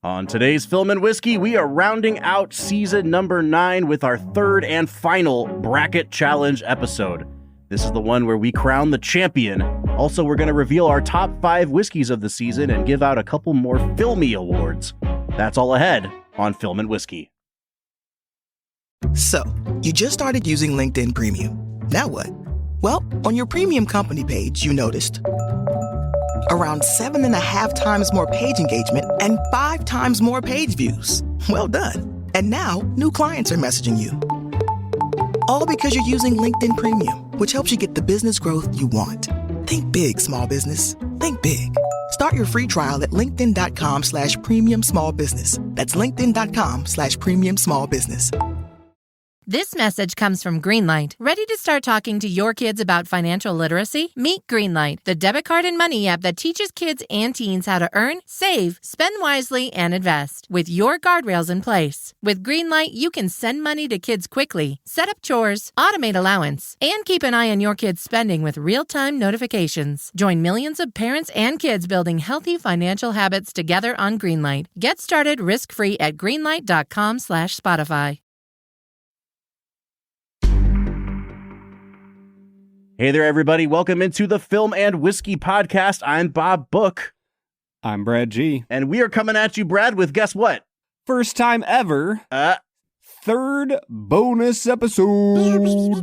On today's Film and Whiskey, we are rounding out season number 9 with our third and final Bracket Challenge episode. This is the one where we crown the champion. Also, we're going to reveal our top 5 whiskeys of the season and give out a couple more filmy awards. That's all ahead on Film and Whiskey. So, you just started using LinkedIn Premium. Now what? Well, on your premium company page, you noticed around 7.5 times more page engagement and 5 times more page views. Well done. And now, new clients are messaging you. All because you're using LinkedIn Premium, which helps you get the business growth you want. Think big, small business. Think big. Start your free trial at linkedin.com/premium small business. That's linkedin.com/premium small business. This message comes from Greenlight. Ready to start talking to your kids about financial literacy? Meet Greenlight, the debit card and money app that teaches kids and teens how to earn, save, spend wisely, and invest with your guardrails in place. With Greenlight, you can send money to kids quickly, set up chores, automate allowance, and keep an eye on your kids' spending with real-time notifications. Join millions of parents and kids building healthy financial habits together on Greenlight. Get started risk-free at greenlight.com/Spotify. Hey there, everybody. Welcome into the Film and Whiskey Podcast. I'm Bob Book. I'm Brad G. And we are coming at you, Brad, with guess what? First time ever, third bonus episode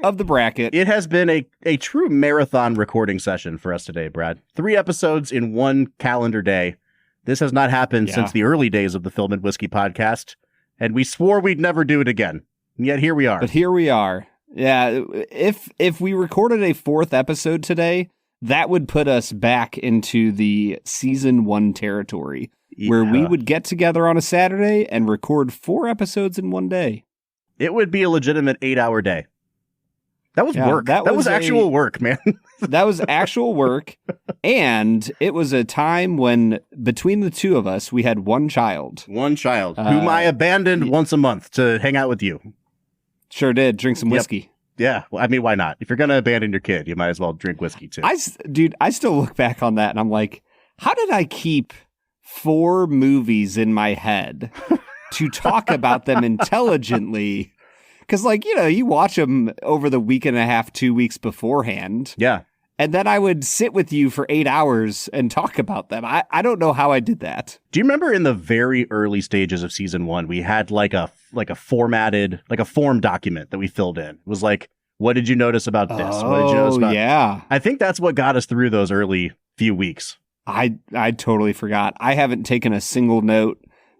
of the bracket. It has been a true marathon recording session for us today, Brad. 3 episodes in one calendar day. This has not happened since the early days of the Film and Whiskey Podcast, and we swore we'd never do it again. And yet here we are. But here we are. Yeah, if we recorded a 4th episode today, that would put us back into the season 1 territory, where we would get together on a Saturday and record 4 episodes in one day. It would be a legitimate 8-hour day. That was work. That was actual work, man. That was actual work. And it was a time when, between the two of us, we had one child. One child, whom I abandoned once a month to hang out with you. Sure did. Drink some whiskey. Yeah. Well, I mean, why not? If you're going to abandon your kid, you might as well drink whiskey too. I still look back on that and I'm like, how did I keep 4 movies in my head to talk about them intelligently? Because, you watch them over the week and a half, 2 weeks beforehand. Yeah. And then I would sit with you for 8 hours and talk about them. I don't know how I did that. Do you remember in the very early stages of season 1, we had like a formatted, like a form document that we filled in. It was like, what did you notice about this? Oh, what did you notice about yeah. I think that's what got us through those early few weeks. I totally forgot. I haven't taken a single note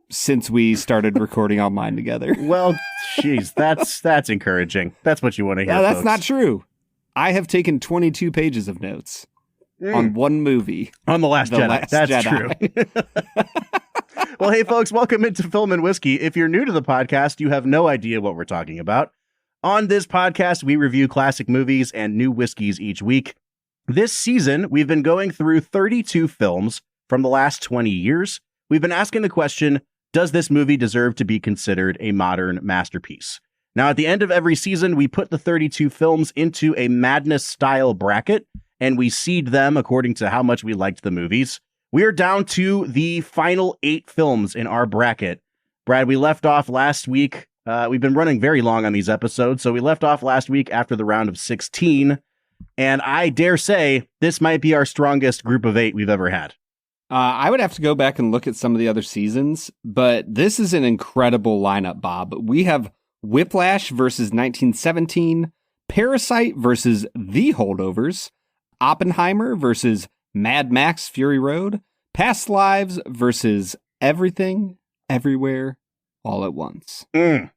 since we started recording online together. Well, geez, that's encouraging. That's what you want to hear. Yeah, that's folks. not true. I have taken 22 pages of notes on one movie. On The Last Jedi. That's Jedi. True. Well, hey, folks, welcome into Film and Whiskey. If you're new to the podcast, you have no idea what we're talking about. On this podcast, we review classic movies and new whiskeys each week. This season, we've been going through 32 films from the last 20 years. We've been asking the question, does this movie deserve to be considered a modern masterpiece? Now, at the end of every season, we put the 32 films into a Madness-style bracket, and we seed them according to how much we liked the movies. We are down to the final 8 films in our bracket. Brad, we left off last week. We've been running very long on these episodes, so we left off last week after the round of 16, and I dare say this might be our strongest group of 8 we've ever had. I would have to go back and look at some of the other seasons, but this is an incredible lineup, Bob. We have Whiplash versus 1917, Parasite versus The Holdovers, Oppenheimer versus Mad Max Fury Road, Past Lives versus Everything, Everywhere, All at Once. I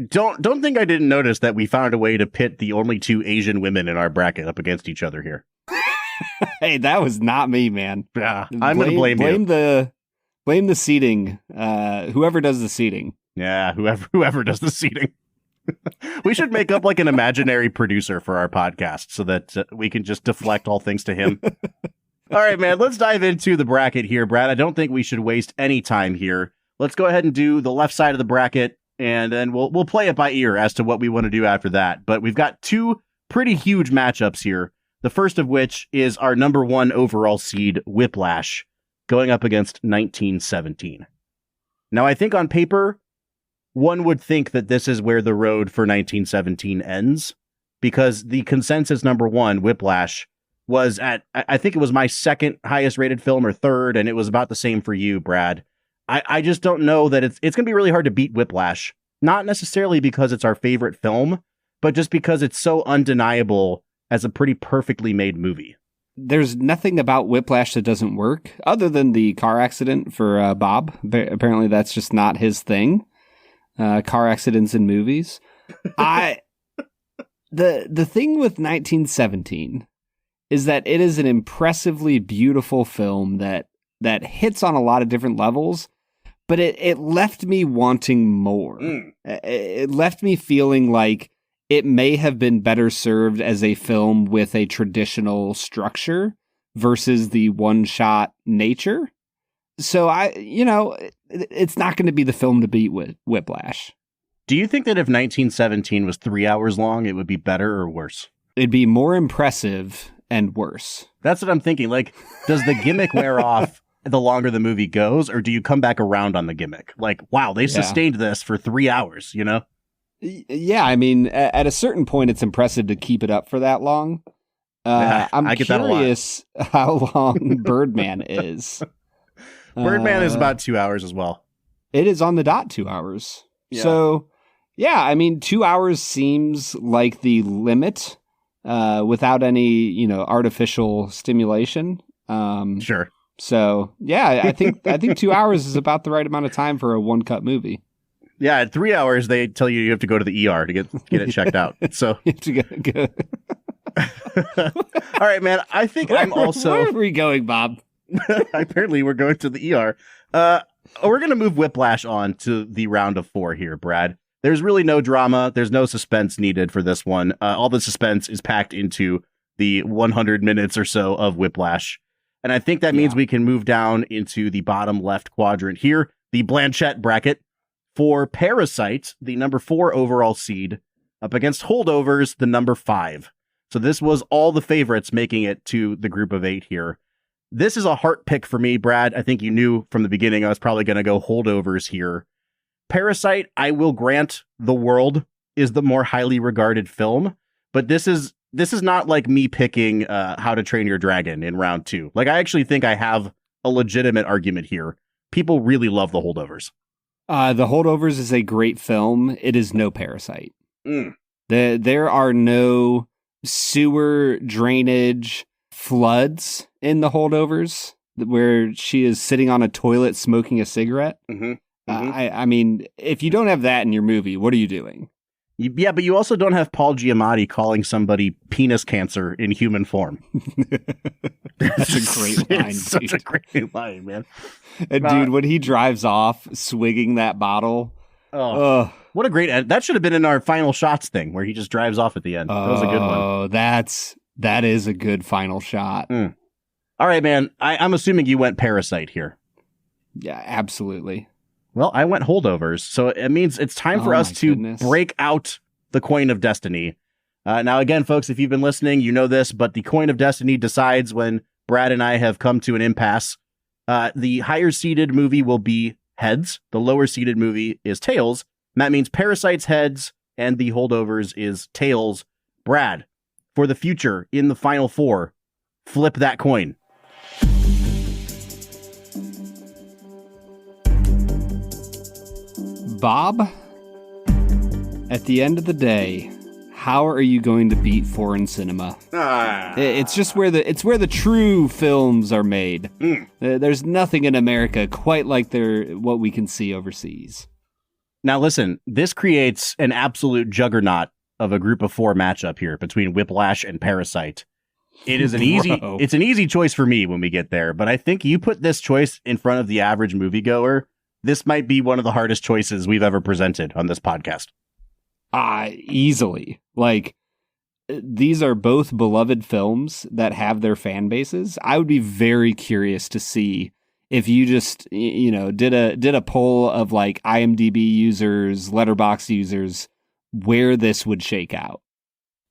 don't think I didn't notice that we found a way to pit the only 2 Asian women in our bracket up against each other here. Hey, that was not me, man. Yeah, I'm going to blame you. Blame the seating. Whoever does the seating. Yeah, whoever does the seating. We should make up like an imaginary producer for our podcast so that we can just deflect all things to him. All right, man, let's dive into the bracket here, Brad. I don't think we should waste any time here. Let's go ahead and do the left side of the bracket, and then we'll play it by ear as to what we want to do after that. But we've got 2 pretty huge matchups here. The first of which is our number 1 overall seed, Whiplash, going up against 1917. Now, I think on paper, one would think that this is where the road for 1917 ends, because the consensus number one, Whiplash, was at, I think it was my second highest rated film or third, and it was about the same for you, Brad. I just don't know that it's going to be really hard to beat Whiplash, not necessarily because it's our favorite film, but just because it's so undeniable as a pretty perfectly made movie. There's nothing about Whiplash that doesn't work, other than the car accident for Bob. Apparently that's just not his thing. Car accidents in movies. The thing with 1917 is that it is an impressively beautiful film that hits on a lot of different levels, but it left me wanting more. It left me feeling like it may have been better served as a film with a traditional structure versus the one-shot nature. So it's not going to be the film to beat with Whiplash. Do you think that if 1917 was 3 hours long, it would be better or worse? It'd be more impressive and worse. That's what I'm thinking. Like, does the gimmick wear off the longer the movie goes, or do you come back around on the gimmick? Like, wow, they sustained this for 3 hours, you know? Yeah, I mean, at a certain point, it's impressive to keep it up for that long. I'm curious how long Birdman is. Birdman is about 2 hours as well. It is on the dot 2 hours. Yeah. So, yeah, I mean, 2 hours seems like the limit without any, artificial stimulation. Sure. So, yeah, I think 2 hours is about the right amount of time for a one-cut movie. Yeah, at 3 hours, they tell you have to go to the ER to get it checked out. So you have to get good. All right, man. I think I'm also. Where are we going, Bob? Apparently, we're going to the ER. We're going to move Whiplash on to the round of 4 here, Brad. There's really no drama. There's no suspense needed for this one. All the suspense is packed into the 100 minutes or so of Whiplash. And I think that means we can move down into the bottom left quadrant here, the Blanchett bracket. For Parasite, the number 4 overall seed, up against Holdovers, the number 5. So this was all the favorites making it to the group of 8 here. This is a heart pick for me, Brad. I think you knew from the beginning I was probably going to go Holdovers here. Parasite, I will grant the world, is the more highly regarded film, but this is not like me picking How to Train Your Dragon in round 2. Like, I actually think I have a legitimate argument here. People really love the Holdovers. The Holdovers is a great film. It is no Parasite. There are no sewer drainage floods in the Holdovers where she is sitting on a toilet smoking a cigarette. I mean, if you don't have that in your movie, what are you doing? Yeah, but you also don't have Paul Giamatti calling somebody penis cancer in human form. That's a great line. It's such a great line, man. And dude, when he drives off swigging that bottle. What a great end. That should have been in our final shots thing where he just drives off at the end. That was a good one. Oh, that is a good final shot. All right, man. I'm assuming you went Parasite here. Yeah, absolutely. Well, I went Holdovers, so it means it's time for us to break out the Coin of Destiny. Now, again, folks, if you've been listening, you know this, but the Coin of Destiny decides when Brad and I have come to an impasse. The higher-seeded movie will be heads. The lower-seeded movie is tails. And that means Parasite's heads, and the Holdovers is tails. Brad, for the future, in the final 4, flip that coin. Bob, at the end of the day, how are you going to beat foreign cinema? It's just where the true films are made. There's nothing in America quite like what we can see overseas. Now listen, this creates an absolute juggernaut of a group of 4 matchup here between Whiplash and Parasite. It is it's an easy choice for me when we get there, but I think you put this choice in front of the average moviegoer. This might be one of the hardest choices we've ever presented on this podcast. Easily. Like, these are both beloved films that have their fan bases. I would be very curious to see if you just, did a poll of like IMDb users, Letterboxd users, where this would shake out.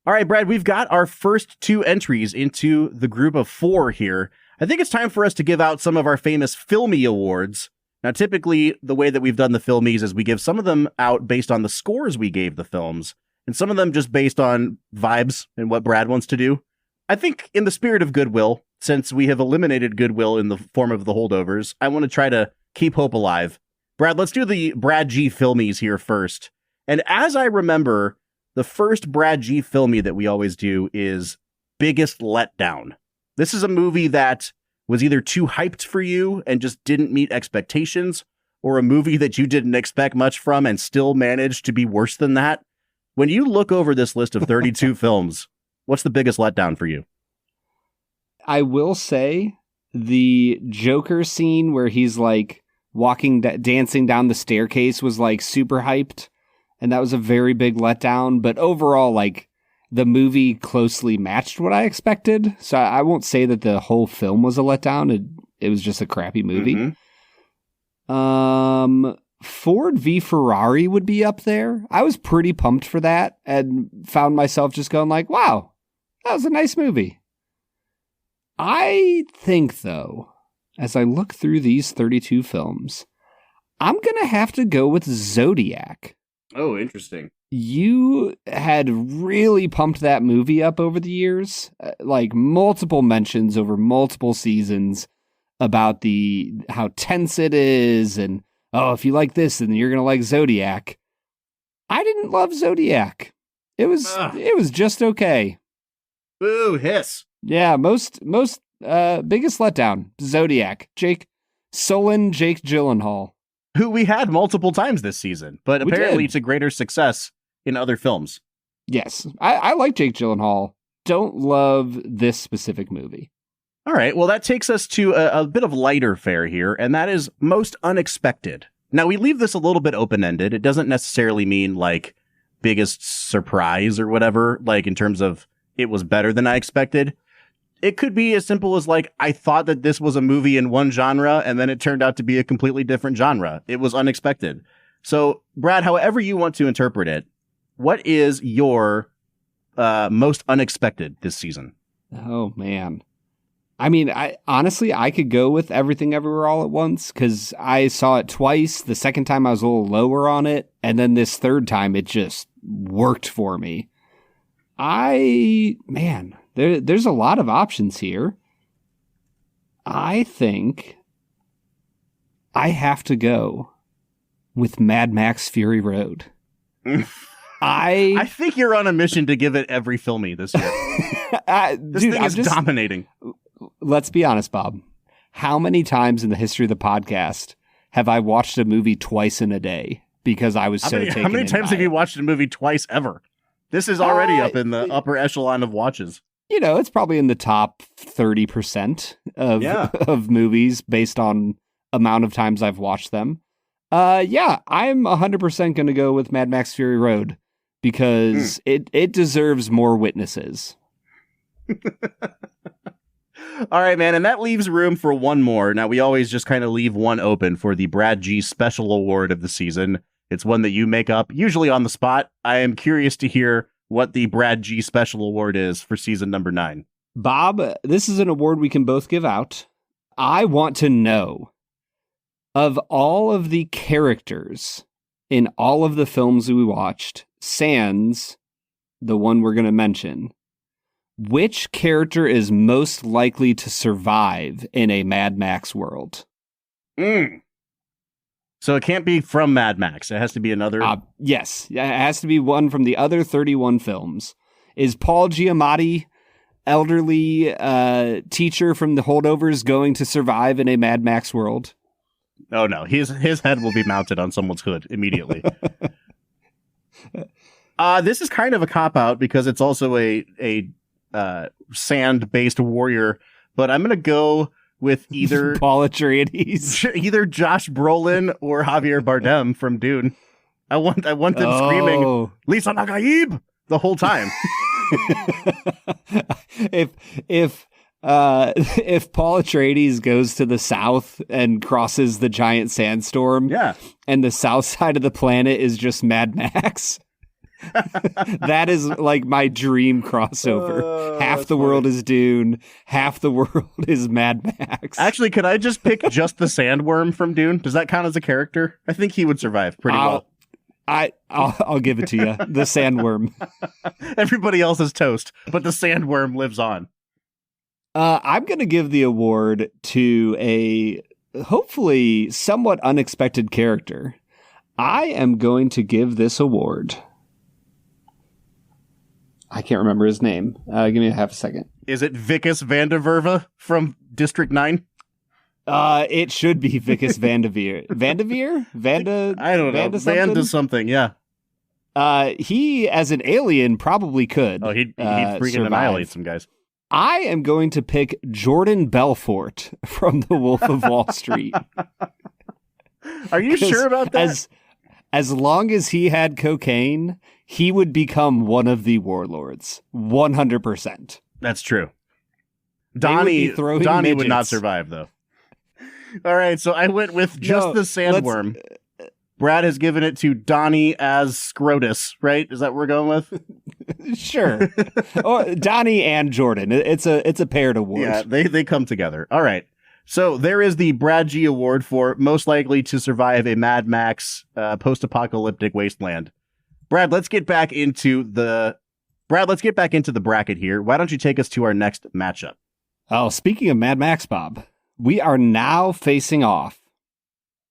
All right, Brad, we've got our first 2 entries into the group of 4 here. I think it's time for us to give out some of our famous Filmy awards. Now, typically, the way that we've done the Filmies is we give some of them out based on the scores we gave the films, and some of them just based on vibes and what Brad wants to do. I think in the spirit of goodwill, since we have eliminated goodwill in the form of the holdovers, I want to try to keep hope alive. Brad, let's do the Brad G. Filmies here first. And as I remember, the first Brad G. Filmy that we always do is Biggest Letdown. This is a movie that was either too hyped for you and just didn't meet expectations, or a movie that you didn't expect much from and still managed to be worse than that. When you look over this list of 32 films, what's the biggest letdown for you? I will say the Joker scene where he's like dancing down the staircase was like super hyped. And that was a very big letdown. But overall, like, the movie closely matched what I expected. So I won't say that the whole film was a letdown. It was just a crappy movie. Mm-hmm. Ford v Ferrari would be up there. I was pretty pumped for that and found myself just going like, wow, that was a nice movie. I think, though, as I look through these 32 films, I'm going to have to go with Zodiac. Oh, interesting. You had really pumped that movie up over the years, like multiple mentions over multiple seasons about how tense it is, and oh, if you like this, then you're gonna like Zodiac. I didn't love Zodiac. It was just okay. Boo, hiss. Yeah, most biggest letdown, Zodiac. Jake Gyllenhaal. Who we had multiple times this season, but apparently it's a greater success in other films. Yes, I like Jake Gyllenhaal. Don't love this specific movie. All right, well, that takes us to a bit of lighter fare here, and that is most unexpected. Now, we leave this a little bit open-ended. It doesn't necessarily mean, like, biggest surprise or whatever, like, in terms of it was better than I expected. It could be as simple as, like, I thought that this was a movie in one genre, and then it turned out to be a completely different genre. It was unexpected. So, Brad, however you want to interpret it, what is your most unexpected this season? Oh, man. I mean, I could go with Everything Everywhere All at Once, because I saw it twice. The second time I was a little lower on it, and then this third time it just worked for me. There's a lot of options here. I think I have to go with Mad Max Fury Road. I think you're on a mission to give it every Filmy this year. This thing is dominating. Let's be honest, Bob. How many times in the history of the podcast have I watched a movie twice in a day because I was so taken in by it? How many times have you watched a movie twice ever? This is already up in the upper echelon of watches. You know, it's probably in the top 30% of movies based on amount of times I've watched them. I'm 100% going to go with Mad Max Fury Road because it deserves more witnesses. All right, man. And that leaves room for one more. Now, we always just kind of leave one open for the Brad G Special Award of the season. It's one that you make up, usually on the spot. I am curious to hear what the Brad G Special Award is for season number 9. Bob, this is an award we can both give out. I want to know, of all of the characters in all of the films we watched, sans the one we're going to mention, which character is most likely to survive in a Mad Max world? So it can't be from Mad Max. It has to be another. Yes, it has to be one from the other 31 films. Is Paul Giamatti, elderly teacher from the holdovers, going to survive in a Mad Max world? Oh no, his head will be mounted on someone's hood immediately. This is kind of a cop-out because it's also a sand-based warrior, but I'm going to go with either Paul Atreides, either Josh Brolin or Javier Bardem from Dune. I want them screaming Lisa Nagaib the whole time. If Paul Atreides goes to the south and crosses the giant sandstorm, and the south side of the planet is just Mad Max, That is like my dream crossover. Half the world is Dune, half the world is Mad Max. Actually, could I just pick just the sandworm from Dune? Does that count as a character? I think he would survive pretty well. I'll give it to you. The sandworm. Everybody else is toast, but the sandworm lives on. I'm going to give the award to a hopefully somewhat unexpected character. I am going to give this award. I can't remember his name. Give me a half a second. Is it Vicus Vandeverve from District 9? It should be Vicus Vandeveer. Vandeveer? I don't know. Vanda something, yeah. He, as an alien, probably could. Oh, he'd freaking annihilate some guys. I am going to pick Jordan Belfort from The Wolf of Wall Street. Are you sure about that? As long as he had cocaine, he would become one of the warlords. 100%. That's true. Donnie would not survive, though. All right, so I went with just the sandworm. Brad has given it to Donnie as Scrotus, right? Is that what we're going with? Sure. Or Donnie and Jordan. It's a paired award. Yeah, they come together. All right. So there is the Brad G Award for most likely to survive a Mad Max post-apocalyptic wasteland. Brad, let's get back into the bracket here. Why don't you take us to our next matchup? Oh, speaking of Mad Max, Bob, we are now facing off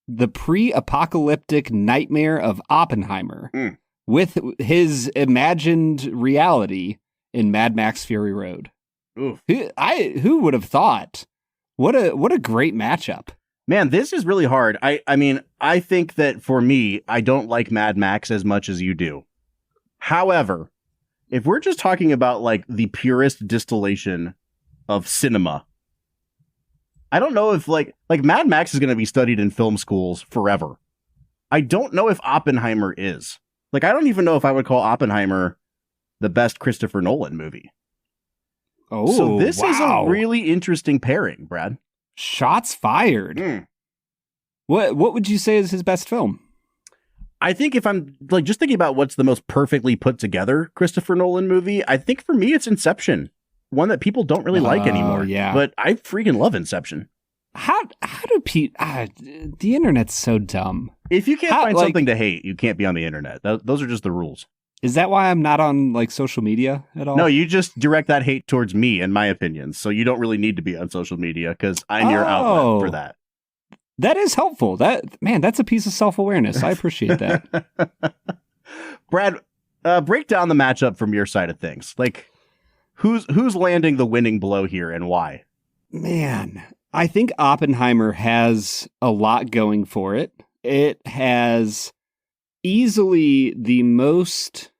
the pre-apocalyptic nightmare of Oppenheimer with his imagined reality in Mad Max Fury Road. Oof. Who would have thought? What a great matchup. Man, this is really hard. I mean, I think that for me, I don't like Mad Max as much as you do. However, if we're just talking about like the purest distillation of cinema, I don't know if like Mad Max is going to be studied in film schools forever. I don't know if Oppenheimer is. Like, I don't even know if I would call Oppenheimer the best Christopher Nolan movie. Oh, so this wow. is a really interesting pairing, Brad. Shots fired. What would you say is his best film? I think if I'm like just thinking about what's the most perfectly put together Christopher Nolan movie, I think for me it's Inception. One that people don't really like anymore. Yeah. But I freaking love Inception. How do people... the internet's so dumb. If you can't find something to hate, you can't be on the internet. Those are just the rules. Is that why I'm not on like social media at all? No, you just direct that hate towards me and my opinions. So you don't really need to be on social media because I'm your outlet for that. That is helpful. That's a piece of self-awareness. I appreciate that. Brad, break down the matchup from your side of things. Like, who's landing the winning blow here and why? Man, I think Oppenheimer has a lot going for it. It has easily the most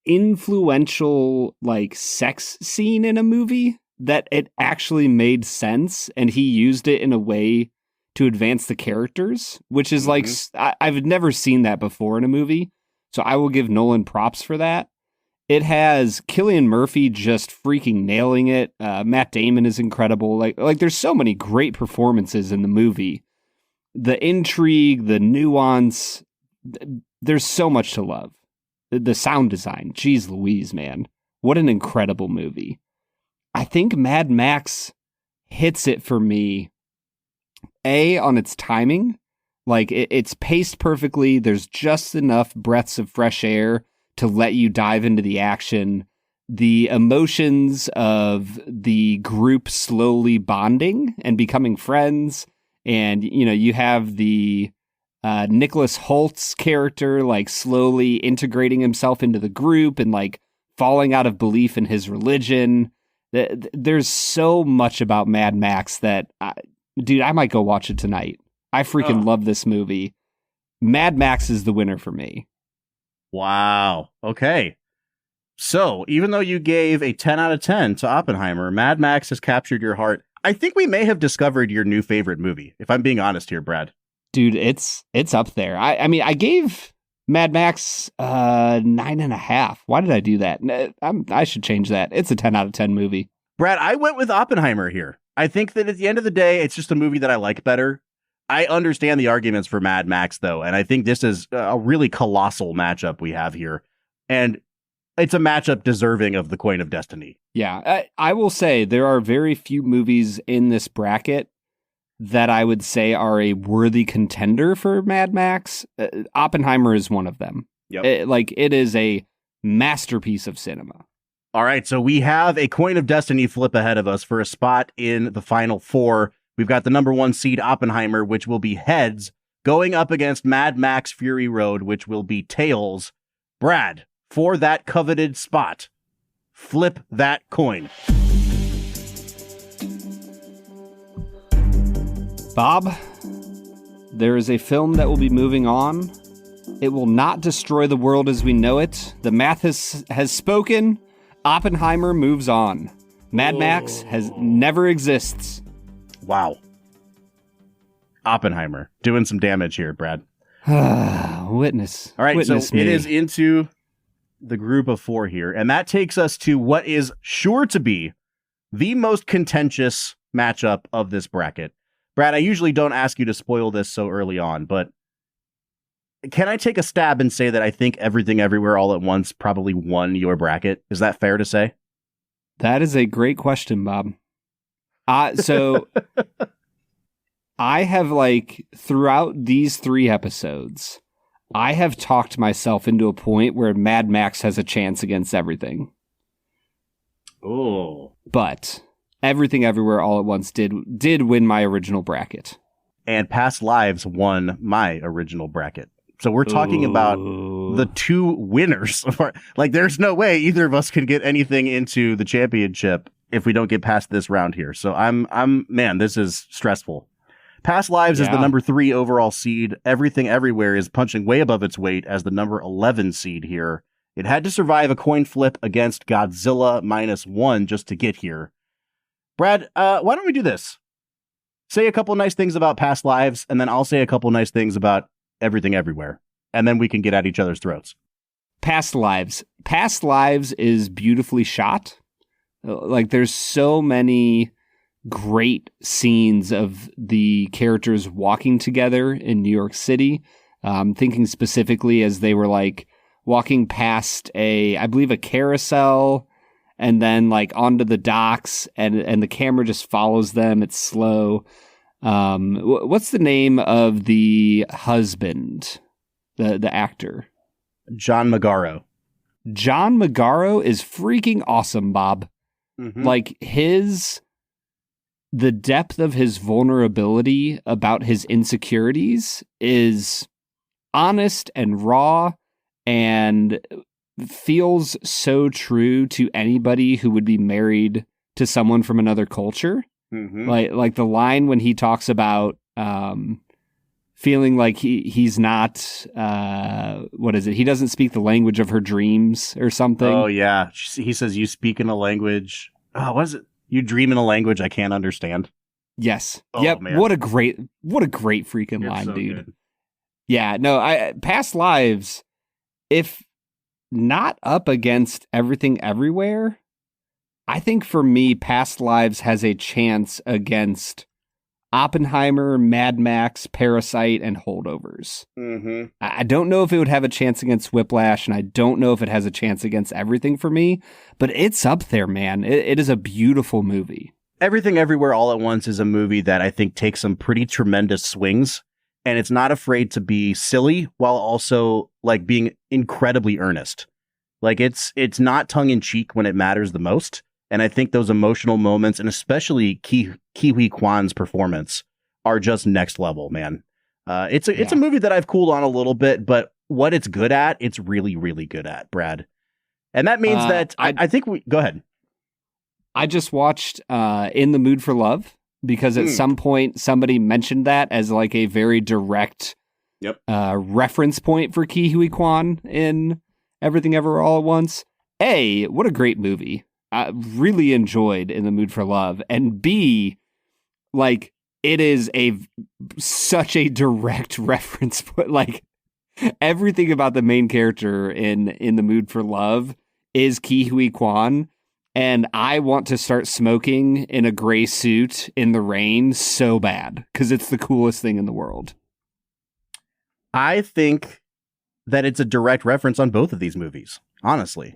influential like sex scene in a movie that it actually made sense, and he used it in a way to advance the characters, which is like I've never seen that before in a movie. So I will give Nolan props for that. It has Cillian Murphy just freaking nailing it. Matt Damon is incredible. Like there's so many great performances in the movie. The intrigue, the nuance, there's so much to love. The sound design, geez Louise, man. What an incredible movie. I think Mad Max hits it for me, on its timing. Like it's paced perfectly. There's just enough breaths of fresh air to let you dive into the action. The emotions of the group slowly bonding and becoming friends. And, you know, you have the Nicholas Holt's character, like slowly integrating himself into the group and like falling out of belief in his religion. There's so much about Mad Max that, dude, I might go watch it tonight. I freaking love this movie. Mad Max is the winner for me. Wow. Okay. So even though you gave a 10 out of 10 to Oppenheimer, Mad Max has captured your heart. I think we may have discovered your new favorite movie, if I'm being honest here, Brad. Dude, it's up there. I mean, I gave Mad Max 9.5. Why did I do that? I should change that. It's a 10 out of 10 movie. Brad, I went with Oppenheimer here. I think that at the end of the day, it's just a movie that I like better. I understand the arguments for Mad Max, though, and I think this is a really colossal matchup we have here. And it's a matchup deserving of the Coin of Destiny. Yeah, I will say there are very few movies in this bracket that I would say are a worthy contender for Mad Max. Oppenheimer is one of them. Yep. It is a masterpiece of cinema. All right, so we have a Coin of Destiny flip ahead of us for a spot in the final four. We've got the number 1 seed Oppenheimer, which will be heads, going up against Mad Max Fury Road, which will be tails. Brad, for that coveted spot, flip that coin. Bob, there is a film that will be moving on. It will not destroy the world as we know it. The math has spoken. Oppenheimer moves on. Mad Max never exists. Wow. Oppenheimer doing some damage here, Brad. Witness. All right, Witness so me. it is into the group of 4 here, and that takes us to what is sure to be the most contentious matchup of this bracket. Brad, I usually don't ask you to spoil this so early on, but can I take a stab and say that I think Everything Everywhere All at Once probably won your bracket? Is that fair to say? That is a great question, Bob. So I have throughout these 3 episodes, I have talked myself into a point where Mad Max has a chance against everything. Oh. But Everything Everywhere All at Once did win my original bracket. And Past Lives won my original bracket. So we're talking about the 2 winners. There's no way either of us can get anything into the championship if we don't get past this round here. So man, this is stressful. Past Lives is the number 3 overall seed. Everything Everywhere is punching way above its weight as the number 11 seed here. It had to survive a coin flip against Godzilla -1 just to get here. Brad, why don't we do this? Say a couple nice things about Past Lives, and then I'll say a couple nice things about Everything Everywhere, and then we can get at each other's throats. Past Lives. Past Lives is beautifully shot. There's so many great scenes of the characters walking together in New York City. Thinking specifically as they were walking past I believe a carousel, and then onto the docks, and the camera just follows them. It's slow. What's the name of the husband, the actor? John Magaro. John Magaro is freaking awesome, Bob. Mm-hmm. The depth of his vulnerability about his insecurities is honest and raw and feels so true to anybody who would be married to someone from another culture. Mm-hmm. Like the line when he talks about feeling like he's not what is it? He doesn't speak the language of her dreams or something. Oh yeah, he says you speak in a language. Oh, what is it? You dream in a language I can't understand. Yes. Oh, yep. Man. What a great freaking You're line, so dude. Good. Yeah. No. Past Lives, if not up against Everything Everywhere, I think for me, Past Lives has a chance against Oppenheimer, Mad Max, Parasite, and Holdovers. Mm-hmm. I don't know if it would have a chance against Whiplash, and I don't know if it has a chance against everything for me, but it's up there, man. It is a beautiful movie. Everything Everywhere All at Once is a movie that I think takes some pretty tremendous swings, and it's not afraid to be silly while also being incredibly earnest. It's not tongue in cheek when it matters the most. And I think those emotional moments, and especially Ke Kwan's performance, are just next level, man. It's a movie that I've cooled on a little bit, but what it's good at, it's really, really good at, Brad. And that means that I think go ahead. I just watched In the Mood for Love because at some point somebody mentioned that as a very direct reference point for Ke Kwan in Everything Ever All at Once. A, what a great movie. I really enjoyed In the Mood for Love. And B, it is such a direct reference point. Everything about the main character in The Mood for Love is Ke Kwan. And I want to start smoking in a gray suit in the rain so bad because it's the coolest thing in the world. I think that it's a direct reference on both of these movies, honestly.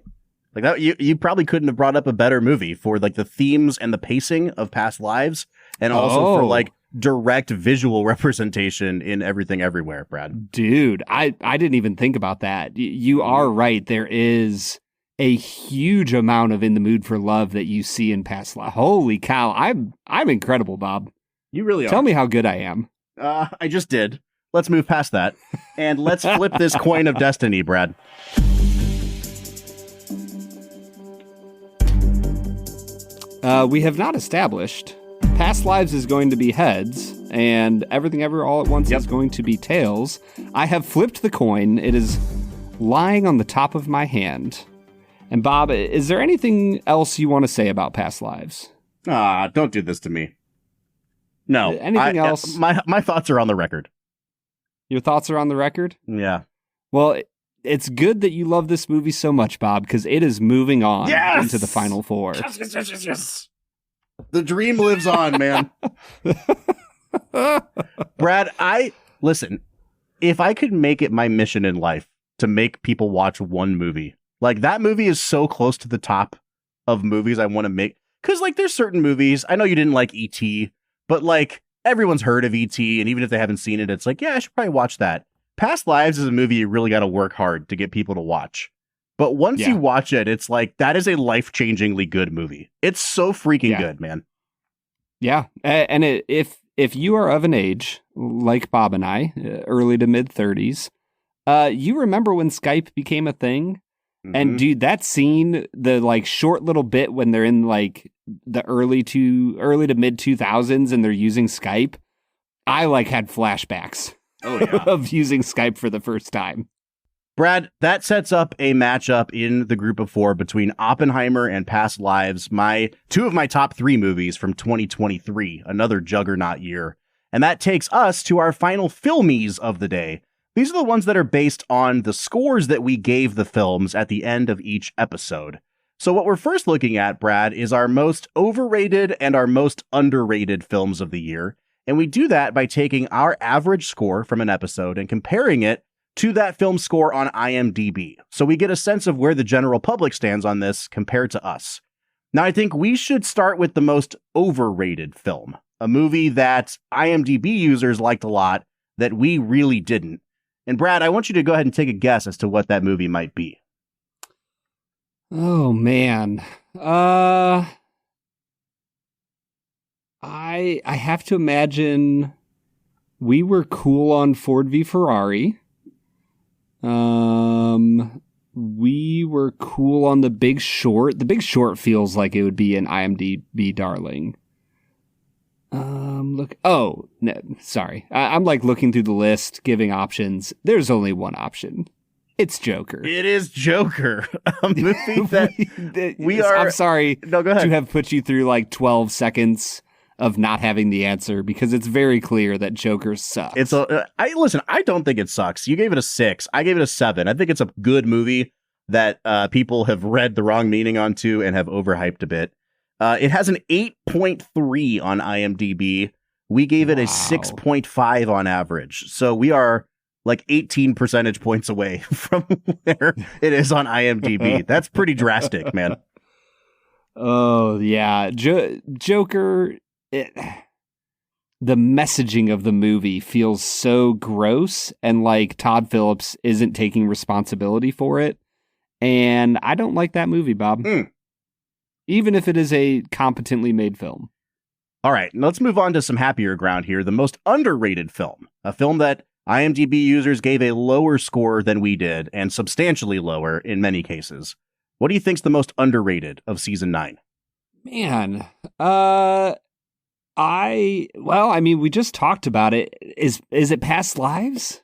Like that, you probably couldn't have brought up a better movie for like the themes and the pacing of Past Lives, and also for like direct visual representation in Everything Everywhere, Brad. Dude, I didn't even think about that. You are right. There is a huge amount of In the Mood for Love that you see in Past Lives. Holy cow. I'm incredible, Bob. You really are. Tell me how good I am. I just did. Let's move past that. And let's flip this coin of destiny, Brad. We have not established. Past Lives is going to be heads, and Everything Ever All at Once is going to be tails. I have flipped the coin. It is lying on the top of my hand. And Bob, is there anything else you want to say about Past Lives? Don't do this to me. No. Anything else? My thoughts are on the record. Your thoughts are on the record? Yeah. Well, it's good that you love this movie so much, Bob, because it is moving on into the final four. Yes. The dream lives on, man. Brad, listen, if I could make it my mission in life to make people watch one movie, like that movie is so close to the top of movies I want to make. Because like there's certain movies, I know you didn't like E.T., but like everyone's heard of E.T., and even if they haven't seen it, it's like, yeah, I should probably watch that. Past Lives is a movie you really got to work hard to get people to watch. But once you watch it, it's like, that is a life-changingly good movie. It's so freaking good, man. Yeah. And if you are of an age, like Bob and I, early to mid-30s, you remember when Skype became a thing? Mm-hmm. And dude, that scene, the like short little bit when they're in like the early to mid 2000s and they're using Skype, I like had flashbacks of using Skype for the first time. Brad, that sets up a matchup in the group of four between Oppenheimer and Past Lives, two of my top three movies from 2023, another juggernaut year. And that takes us to our final filmies of the day. These are the ones that are based on the scores that we gave the films at the end of each episode. So what we're first looking at, Brad, is our most overrated and our most underrated films of the year. And we do that by taking our average score from an episode and comparing it to that film score on IMDb. So we get a sense of where the general public stands on this compared to us. Now, I think we should start with the most overrated film, a movie that IMDb users liked a lot that we really didn't. And Brad, I want you to go ahead and take a guess as to what that movie might be. Oh, man. I have to imagine We Were Cool on Ford v Ferrari. We Were Cool on The Big Short. The Big Short feels like it would be an IMDb darling. Look. Oh, no, sorry. I'm like looking through the list, giving options. There's only one option. It's Joker. It is Joker. A movie that we are. I'm sorry. No, go ahead. To have put you through like 12 seconds of not having the answer because it's very clear that Joker sucks. Listen, I don't think it sucks. You gave it a 6. I gave it a 7. I think it's a good movie that people have read the wrong meaning onto and have overhyped a bit. It has an 8.3 on IMDb. We gave it a 6.5 on average. So we are like 18 percentage points away from where it is on IMDb. That's pretty drastic, man. Oh, yeah. Joker, the messaging of the movie feels so gross, and like Todd Phillips isn't taking responsibility for it. And I don't like that movie, Bob. Even if it is a competently made film. All right, let's move on to some happier ground here. The most underrated film, a film that IMDb users gave a lower score than we did, and substantially lower in many cases. What do you think's the most underrated of season 9? Man, we just talked about it. Is it Past Lives?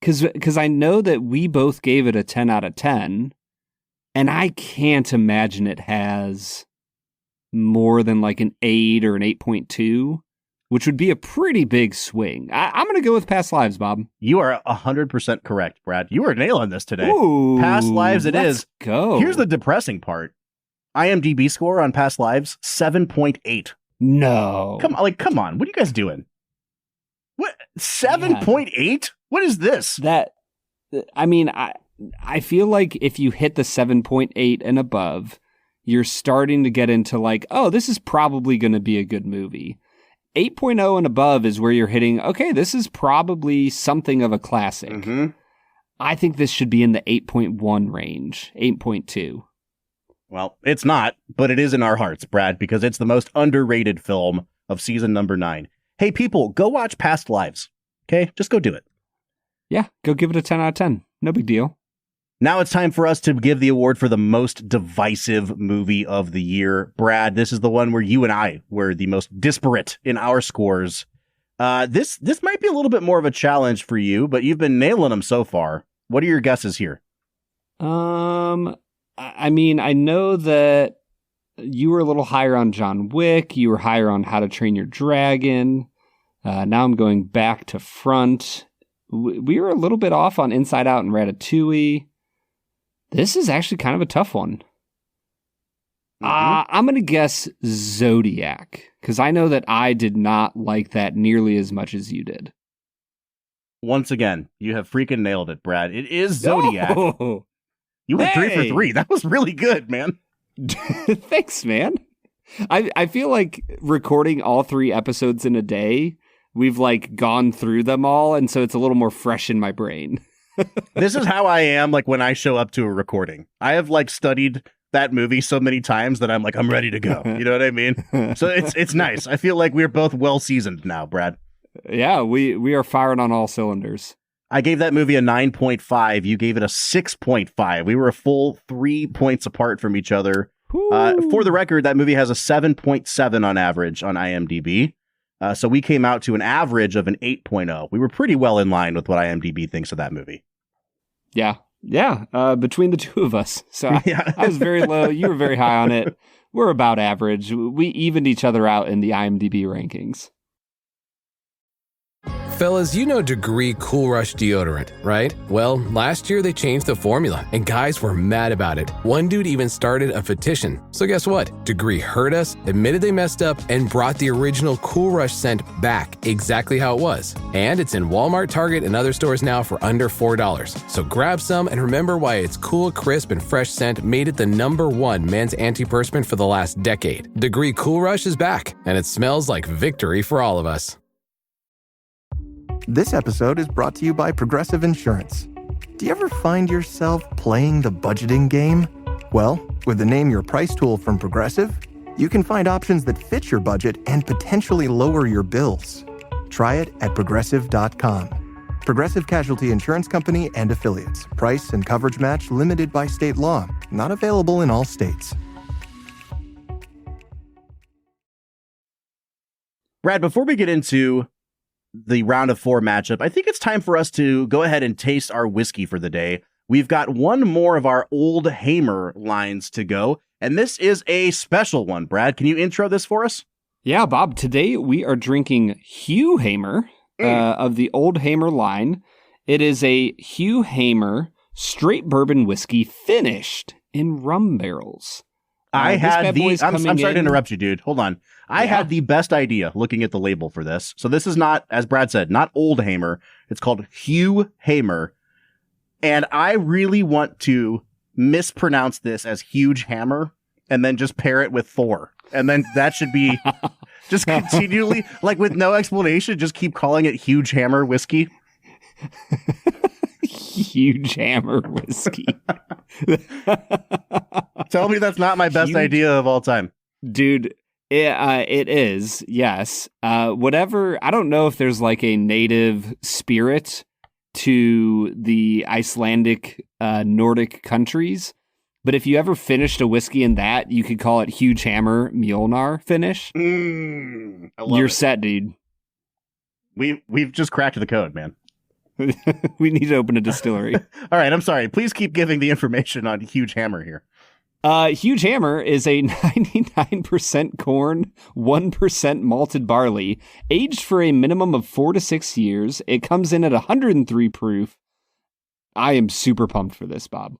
Because I know that we both gave it a 10 out of 10, and I can't imagine it has more than like an 8 or an 8.2, which would be a pretty big swing. I'm going to go with Past Lives, Bob. You are 100% correct, Brad. You are nailing this today. Ooh, Past Lives it is. Go. Here's the depressing part. IMDb score on Past Lives, 7.8. No. Come on. What are you guys doing? What? 7.8? What is this? I mean, I feel like if you hit the 7.8 and above, you're starting to get into like, oh, this is probably going to be a good movie. 8.0 and above is where you're hitting, okay, this is probably something of a classic. Mm-hmm. I think this should be in the 8.1 range, 8.2. Well, it's not, but it is in our hearts, Brad, because it's the most underrated film of season number 9. Hey, people, go watch Past Lives. Okay? Just go do it. Yeah, go give it a 10 out of 10. No big deal. Now it's time for us to give the award for the most divisive movie of the year. Brad, this is the one where you and I were the most disparate in our scores. This might be a little bit more of a challenge for you, but you've been nailing them so far. What are your guesses here? I mean, I know that you were a little higher on John Wick. You were higher on How to Train Your Dragon. Now I'm going back to front. We were a little bit off on Inside Out and Ratatouille. This is actually kind of a tough one. I'm going to guess Zodiac, because I know that I did not like that nearly as much as you did. Once again, you have freaking nailed it, Brad. It is Zodiac. Oh, you went 3 for 3. That was really good, man. Thanks, man. I feel like recording all 3 episodes in a day, we've like gone through them all, and so it's a little more fresh in my brain. This is how I am like when I show up to a recording. I have like studied that movie so many times that I'm like, I'm ready to go. You know what I mean? So it's nice. I feel like we're both well seasoned now, Brad. Yeah, we are firing on all cylinders. I gave that movie a 9.5. You gave it a 6.5. We were a full 3 points apart from each other. For the record, that movie has a 7.7 on average on IMDb. So we came out to an average of an 8.0. We were pretty well in line with what IMDb thinks of that movie. Yeah. Between the two of us. So I was very low. You were very high on it. We're about average. We evened each other out in the IMDb rankings. Fellas, you know Degree Cool Rush deodorant, right? Well, last year they changed the formula, and guys were mad about it. One dude even started a petition. So guess what? Degree heard us, admitted they messed up, and brought the original Cool Rush scent back exactly how it was. And it's in Walmart, Target, and other stores now for under $4. So grab some and remember why its cool, crisp, and fresh scent made it the #1 men's antiperspirant for the last decade. Degree Cool Rush is back, and it smells like victory for all of us. This episode is brought to you by Progressive Insurance. Do you ever find yourself playing the budgeting game? Well, with the Name Your Price tool from Progressive, you can find options that fit your budget and potentially lower your bills. Try it at Progressive.com. Progressive Casualty Insurance Company and Affiliates. Price and coverage match limited by state law. Not available in all states. Brad, before we get into the round of 4 matchup, I think it's time for us to go ahead and taste our whiskey for the day. We've got one more of our Old Hamer lines to go, and this is a special one. Brad, can you intro this for us? Yeah, Bob, today we are drinking Hugh Hamer of the Old Hamer line. It is a Hugh Hamer straight bourbon whiskey finished in rum barrels. I'm sorry to interrupt you, dude. Hold on. I had the best idea looking at the label for this. So this is not, as Brad said, not Old Hamer. It's called Hugh Hamer. And I really want to mispronounce this as Huge Hammer and then just pair it with Thor. And then that should be just continually, like with no explanation, just keep calling it Huge Hammer whiskey. Huge Hammer whiskey. Tell me that's not my best idea of all time. Dude, it is, yes. Whatever, I don't know if there's like a native spirit to the Icelandic Nordic countries, but if you ever finished a whiskey in that, you could call it Huge Hammer Mjolnir finish. You're set, dude. We've just cracked the code, man. We need to open a distillery. All right, I'm sorry. Please keep giving the information on Huge Hammer here. Huge Hammer is a 99% corn, 1% malted barley, aged for a minimum of 4 to 6 years. It comes in at 103 proof. I am super pumped for this, Bob.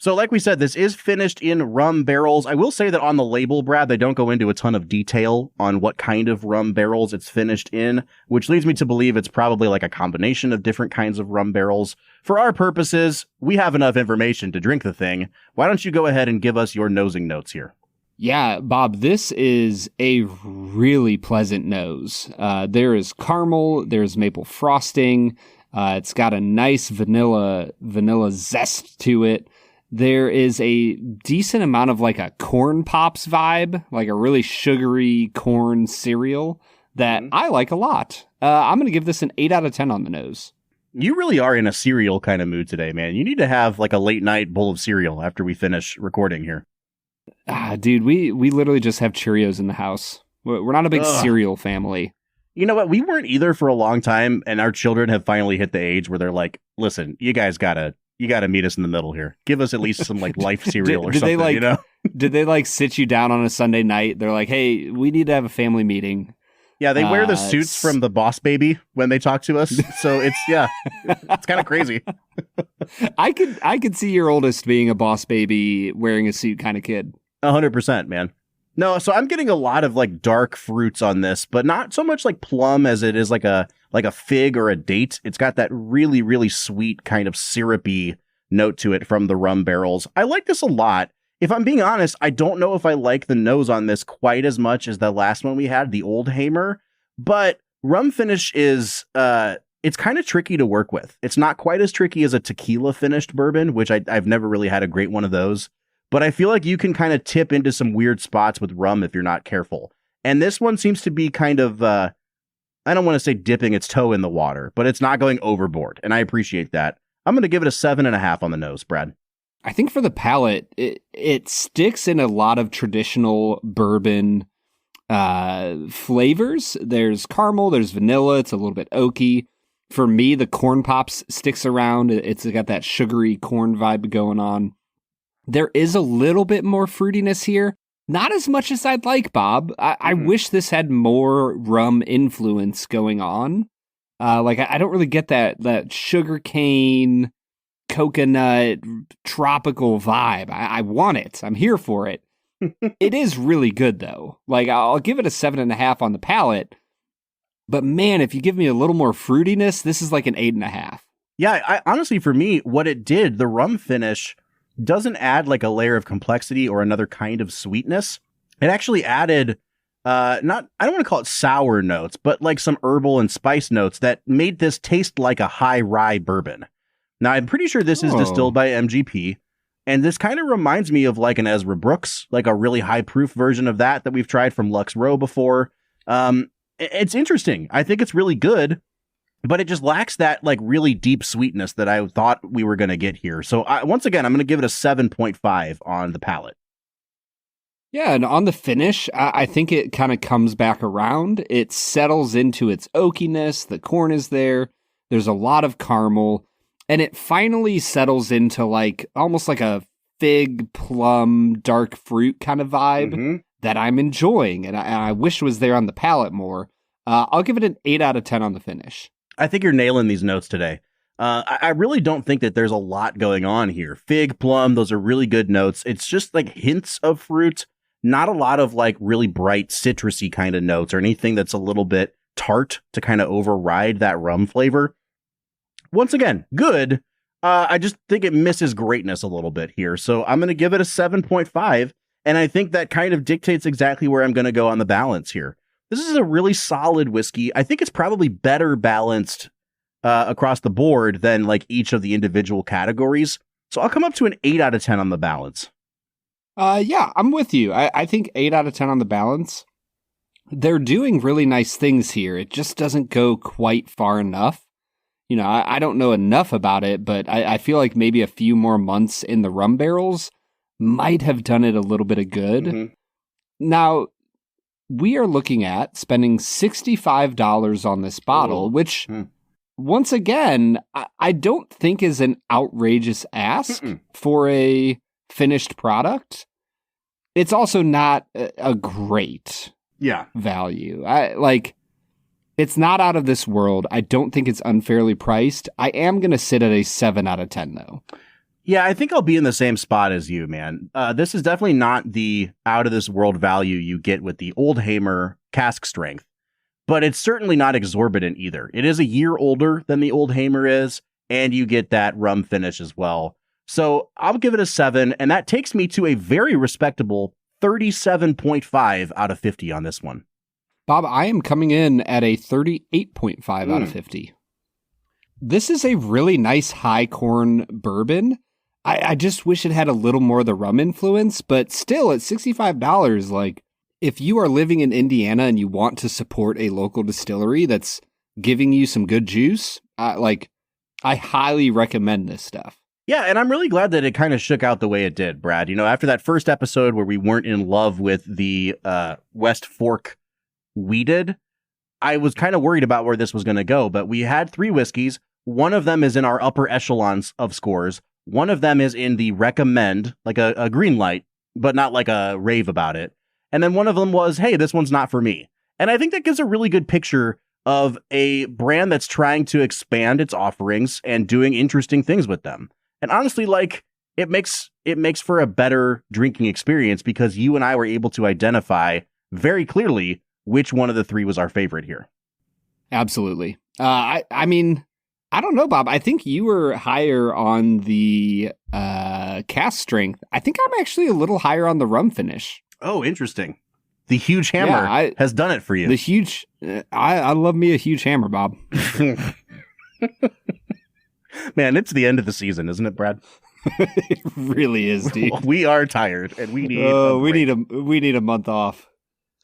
So like we said, this is finished in rum barrels. I will say that on the label, Brad, they don't go into a ton of detail on what kind of rum barrels it's finished in, which leads me to believe it's probably like a combination of different kinds of rum barrels. For our purposes, we have enough information to drink the thing. Why don't you go ahead and give us your nosing notes here? Yeah, Bob, this is a really pleasant nose. There is caramel, there's maple frosting. It's got a nice vanilla zest to it. There is a decent amount of like a corn pops vibe, like a really sugary corn cereal that I like a lot. I'm going to give this an 8 out of 10 on the nose. You really are in a cereal kind of mood today, man. You need to have like a late night bowl of cereal after we finish recording here. Dude, we literally just have Cheerios in the house. We're not a big cereal family. You know what? We weren't either for a long time, and our children have finally hit the age where they're like, listen, you guys gotta meet us in the middle here. Give us at least some like life cereal or something, they, you know? Did they like sit you down on a Sunday night? They're like, hey, we need to have a family meeting. Yeah, they wear the suits from the Boss Baby when they talk to us. So it's kind of crazy. I could see your oldest being a Boss Baby wearing a suit kind of kid. 100%, man. No, so I'm getting a lot of like dark fruits on this, but not so much like plum as it is like a fig or a date. It's got that really, really sweet kind of syrupy note to it from the rum barrels. I like this a lot. If I'm being honest, I don't know if I like the nose on this quite as much as the last one we had, the Old Hamer, but rum finish is, it's kind of tricky to work with. It's not quite as tricky as a tequila finished bourbon, which I've never really had a great one of those. But I feel like you can kind of tip into some weird spots with rum if you're not careful. And this one seems to be kind of, I don't want to say dipping its toe in the water, but it's not going overboard. And I appreciate that. I'm going to give it a 7.5 on the nose, Brad. I think for the palate, it sticks in a lot of traditional bourbon flavors. There's caramel, there's vanilla, it's a little bit oaky. For me, the corn pops sticks around. It's got that sugary corn vibe going on. There is a little bit more fruitiness here. Not as much as I'd like, Bob. I wish this had more rum influence going on. I don't really get that sugar cane, coconut, tropical vibe. I want it. I'm here for it. It is really good, though. Like, I'll give it a 7.5 on the palate. But man, if you give me a little more fruitiness, this is like an 8.5. Yeah, honestly, for me, what it did, the rum finish doesn't add like a layer of complexity or another kind of sweetness. It actually added, I don't want to call it sour notes, but like some herbal and spice notes that made this taste like a high rye bourbon. Now, I'm pretty sure this is distilled by MGP, and this kind of reminds me of like an Ezra Brooks, like a really high proof version of that we've tried from Lux Row before. It's interesting. I think it's really good, but it just lacks that like really deep sweetness that I thought we were going to get here. So once again, I'm going to give it a 7.5 on the palate. Yeah, and on the finish, I think it kind of comes back around. It settles into its oakiness. The corn is there. There's a lot of caramel. And it finally settles into like almost like a fig, plum, dark fruit kind of vibe that I'm enjoying. And I wish was there on the palate more. I'll give it an 8 out of 10 on the finish. I think you're nailing these notes today. I really don't think that there's a lot going on here. Fig, plum, those are really good notes. It's just like hints of fruit, not a lot of like really bright citrusy kind of notes or anything that's a little bit tart to kind of override that rum flavor. Once again, good. I just think it misses greatness a little bit here. So I'm going to give it a 7.5. And I think that kind of dictates exactly where I'm going to go on the balance here. This is a really solid whiskey. I think it's probably better balanced across the board than like each of the individual categories. So I'll come up to an 8 out of 10 on the balance. Yeah, I'm with you. I think 8 out of 10 on the balance. They're doing really nice things here. It just doesn't go quite far enough. You know, I don't know enough about it, but I feel like maybe a few more months in the rum barrels might have done it a little bit of good. Now, we are looking at spending $65 on this bottle, which, once again, I don't think is an outrageous ask for a finished product. It's also not a great value. It's not out of this world. I don't think it's unfairly priced. I am going to sit at a 7 out of 10, though. Yeah, I think I'll be in the same spot as you, man. This is definitely not the out of this world value you get with the Old Hamer cask strength, but it's certainly not exorbitant either. It is a year older than the Old Hamer is, and you get that rum finish as well. So I'll give it a 7, and that takes me to a very respectable 37.5 out of 50 on this one. Bob, I am coming in at a 38.5 out of 50. This is a really nice high corn bourbon. I just wish it had a little more of the rum influence, but still at $65, like if you are living in Indiana and you want to support a local distillery that's giving you some good juice, I highly recommend this stuff. Yeah, and I'm really glad that it kind of shook out the way it did, Brad. You know, after that first episode where we weren't in love with the West Fork weeded, I was kind of worried about where this was going to go, but we had 3 whiskeys. One of them is in our upper echelons of scores. One of them is in the recommend, like a green light, but not like a rave about it. And then one of them was, hey, this one's not for me. And I think that gives a really good picture of a brand that's trying to expand its offerings and doing interesting things with them. And honestly, like it makes for a better drinking experience because you and I were able to identify very clearly which one of the 3 was our favorite here. Absolutely. I mean, I don't know, Bob. I think you were higher on the cask strength. I think I'm actually a little higher on the rum finish. Oh, interesting. The Huge Hammer has done it for you. The huge, I love me a Huge Hammer, Bob. Man, it's the end of the season, isn't it, Brad? It really is, dude. We are tired, and we need. We need a month off.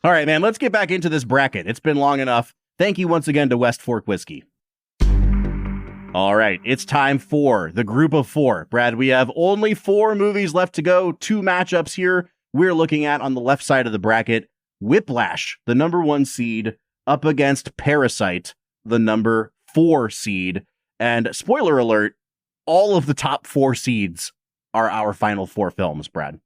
All right, man. Let's get back into this bracket. It's been long enough. Thank you once again to West Fork Whiskey. All right, it's time for the group of 4. Brad, we have only 4 movies left to go. 2 matchups here. We're looking at on the left side of the bracket, Whiplash, the number 1 seed, up against Parasite, the number 4 seed. And spoiler alert, all of the top 4 seeds are our final 4 films, Brad.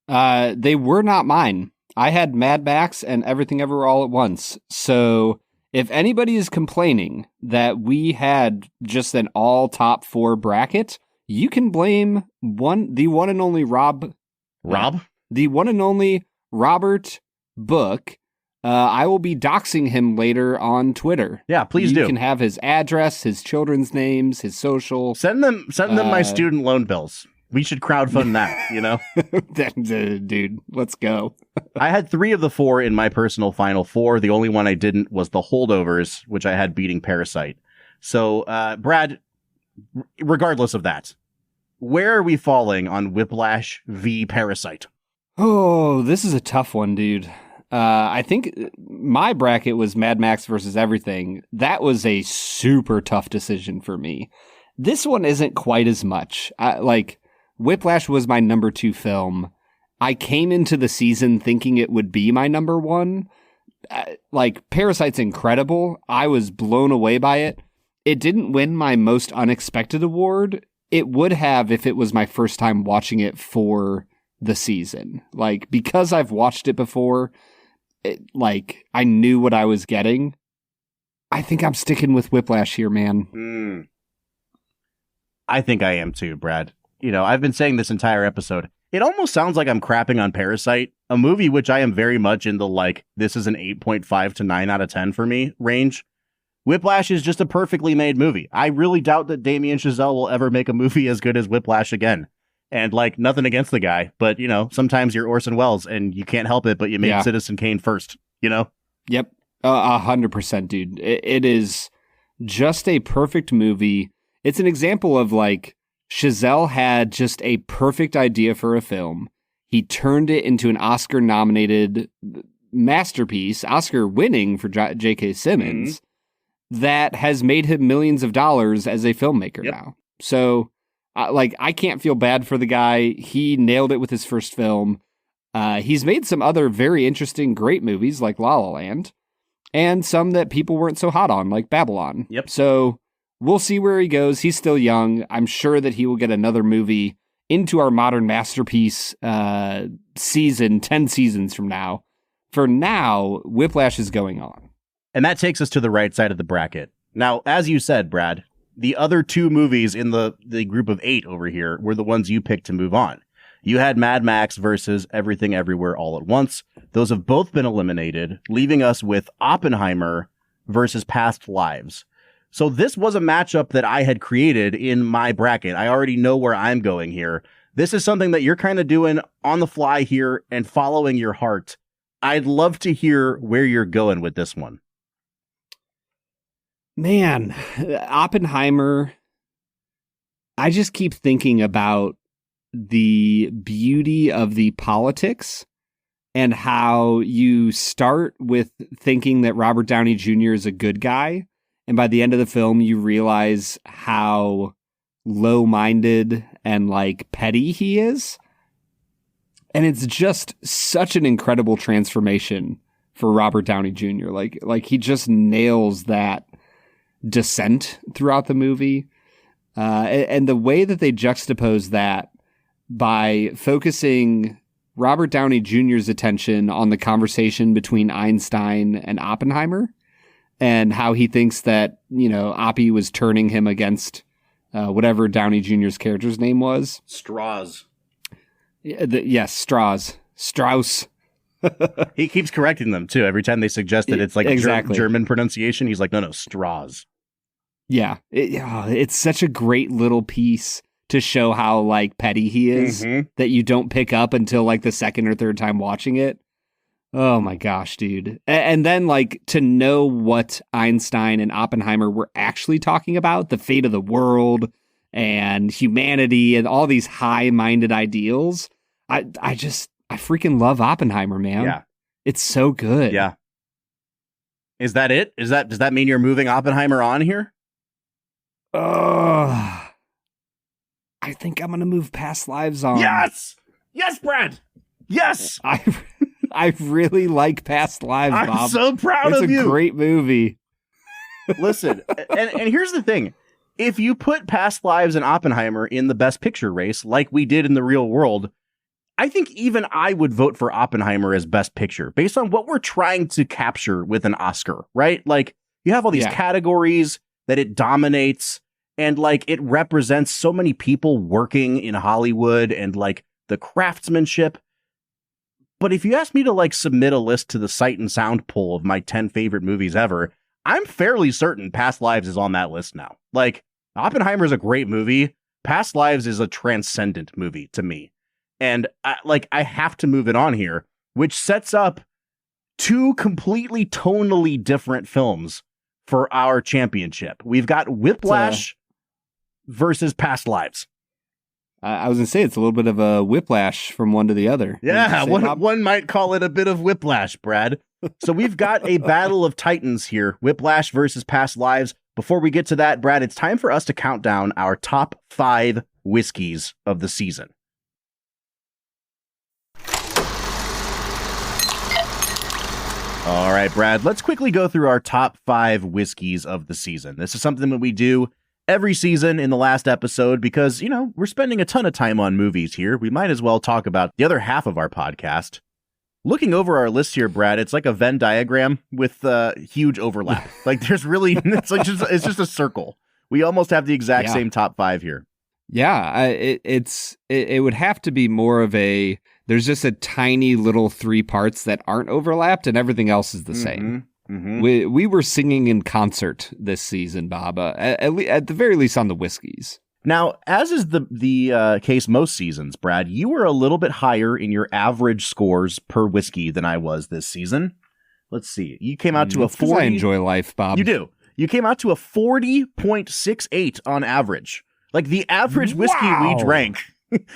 They were not mine. I had Mad Max and Everything Everywhere All at Once. So if anybody is complaining that we had just an all top 4 bracket, you can blame the one and only the one and only Robert Book. I will be doxing him later on Twitter. Yeah, please do. You can have his address, his children's names, his social. Send them my student loan bills. We should crowdfund that, you know? Dude, let's go. I had 3 of the 4 in my personal final 4. The only one I didn't was The Holdovers, which I had beating Parasite. So, Brad, regardless of that, where are we falling on Whiplash v. Parasite? Oh, this is a tough one, dude. I think my bracket was Mad Max versus Everything. That was a super tough decision for me. This one isn't quite as much. Whiplash was my number 2 film. I came into the season thinking it would be my number 1. Parasite's incredible. I was blown away by it. It didn't win my most unexpected award. It would have if it was my first time watching it for the season. Because I've watched it before, I knew what I was getting. I think I'm sticking with Whiplash here, man. I think I am too, Brad. You know, I've been saying this entire episode. It almost sounds like I'm crapping on Parasite, a movie which I am very much in the this is an 8.5 to 9 out of 10 for me range. Whiplash is just a perfectly made movie. I really doubt that Damien Chazelle will ever make a movie as good as Whiplash again. And nothing against the guy, but sometimes you're Orson Welles and you can't help it, but you made Citizen Kane first, Yep. 100%, dude. It is just a perfect movie. It's an example of Chazelle had just a perfect idea for a film. He turned it into an Oscar-nominated masterpiece, Oscar-winning for J.K. Simmons, that has made him millions of dollars as a filmmaker now. So, I can't feel bad for the guy. He nailed it with his first film. He's made some other very interesting, great movies like La La Land, and some that people weren't so hot on, like Babylon. Yep. So we'll see where he goes. He's still young. I'm sure that he will get another movie into our modern masterpiece season, 10 seasons from now. For now, Whiplash is going on. And that takes us to the right side of the bracket. Now, as you said, Brad, the other two movies in the group of 8 over here were the ones you picked to move on. You had Mad Max versus Everything Everywhere All at Once. Those have both been eliminated, leaving us with Oppenheimer versus Past Lives. So this was a matchup that I had created in my bracket. I already know where I'm going here. This is something that you're kind of doing on the fly here and following your heart. I'd love to hear where you're going with this one. Man, Oppenheimer, I just keep thinking about the beauty of the politics and how you start with thinking that Robert Downey Jr. is a good guy. And by the end of the film, you realize how low-minded and like petty he is. And it's just such an incredible transformation for Robert Downey Jr. Like he just nails that descent throughout the movie. And the way that they juxtapose that by focusing Robert Downey Jr.'s attention on the conversation between Einstein and Oppenheimer and how he thinks that, Oppie was turning him against whatever Downey Jr.'s character's name was. Straws. Yes, Strauss. He keeps correcting them, too. Every time they suggest that it's like exactly. German pronunciation, he's like, no, Straws. Yeah. It's such a great little piece to show how like petty he is that you don't pick up until like the second or third time watching it. Oh my gosh, dude. And then like to know what Einstein and Oppenheimer were actually talking about, the fate of the world and humanity and all these high-minded ideals. I freaking love Oppenheimer, man. Yeah. It's so good. Yeah. Is that it? Does that mean you're moving Oppenheimer on here? I think I'm going to move Past Lives on. Yes! Yes, Brad! Yes! I really like Past Lives, Bob. I'm so proud of you. It's a great movie. Listen, and here's the thing. If you put Past Lives and Oppenheimer in the Best Picture race, like we did in the real world, I think even I would vote for Oppenheimer as Best Picture, based on what we're trying to capture with an Oscar, right? Like, you have all these categories that it dominates, and like it represents so many people working in Hollywood and like the craftsmanship. But if you ask me to like submit a list to the Sight and Sound poll of my 10 favorite movies ever, I'm fairly certain Past Lives is on that list now. Like, Oppenheimer is a great movie. Past Lives is a transcendent movie to me. And I have to move it on here, which sets up two completely tonally different films for our championship. We've got Whiplash versus Past Lives. I was going to say it's a little bit of a whiplash from one to the other. Yeah, one might call it a bit of whiplash, Brad. So we've got a battle of titans here, Whiplash versus Past Lives. Before we get to that, Brad, it's time for us to count down our top 5 whiskeys of the season. All right, Brad, let's quickly go through our top 5 whiskeys of the season. This is something that we do every season in the last episode because, we're spending a ton of time on movies here. We might as well talk about the other half of our podcast. Looking over our list here, Brad, it's like a Venn diagram with huge overlap. Like there's really, it's just a circle. We almost have the exact same top 5 here. Yeah, it would have to be more of a, there's just a tiny little 3 parts that aren't overlapped and everything else is the same. Mm-hmm. We were singing in concert this season, Bob, at the very least on the whiskeys. Now, as is the case most seasons, Brad, you were a little bit higher in your average scores per whiskey than I was this season. Let's see. You came out to a 40. I enjoy life, Bob. You do. You came out to a 40.68 on average. Like the average whiskey we drank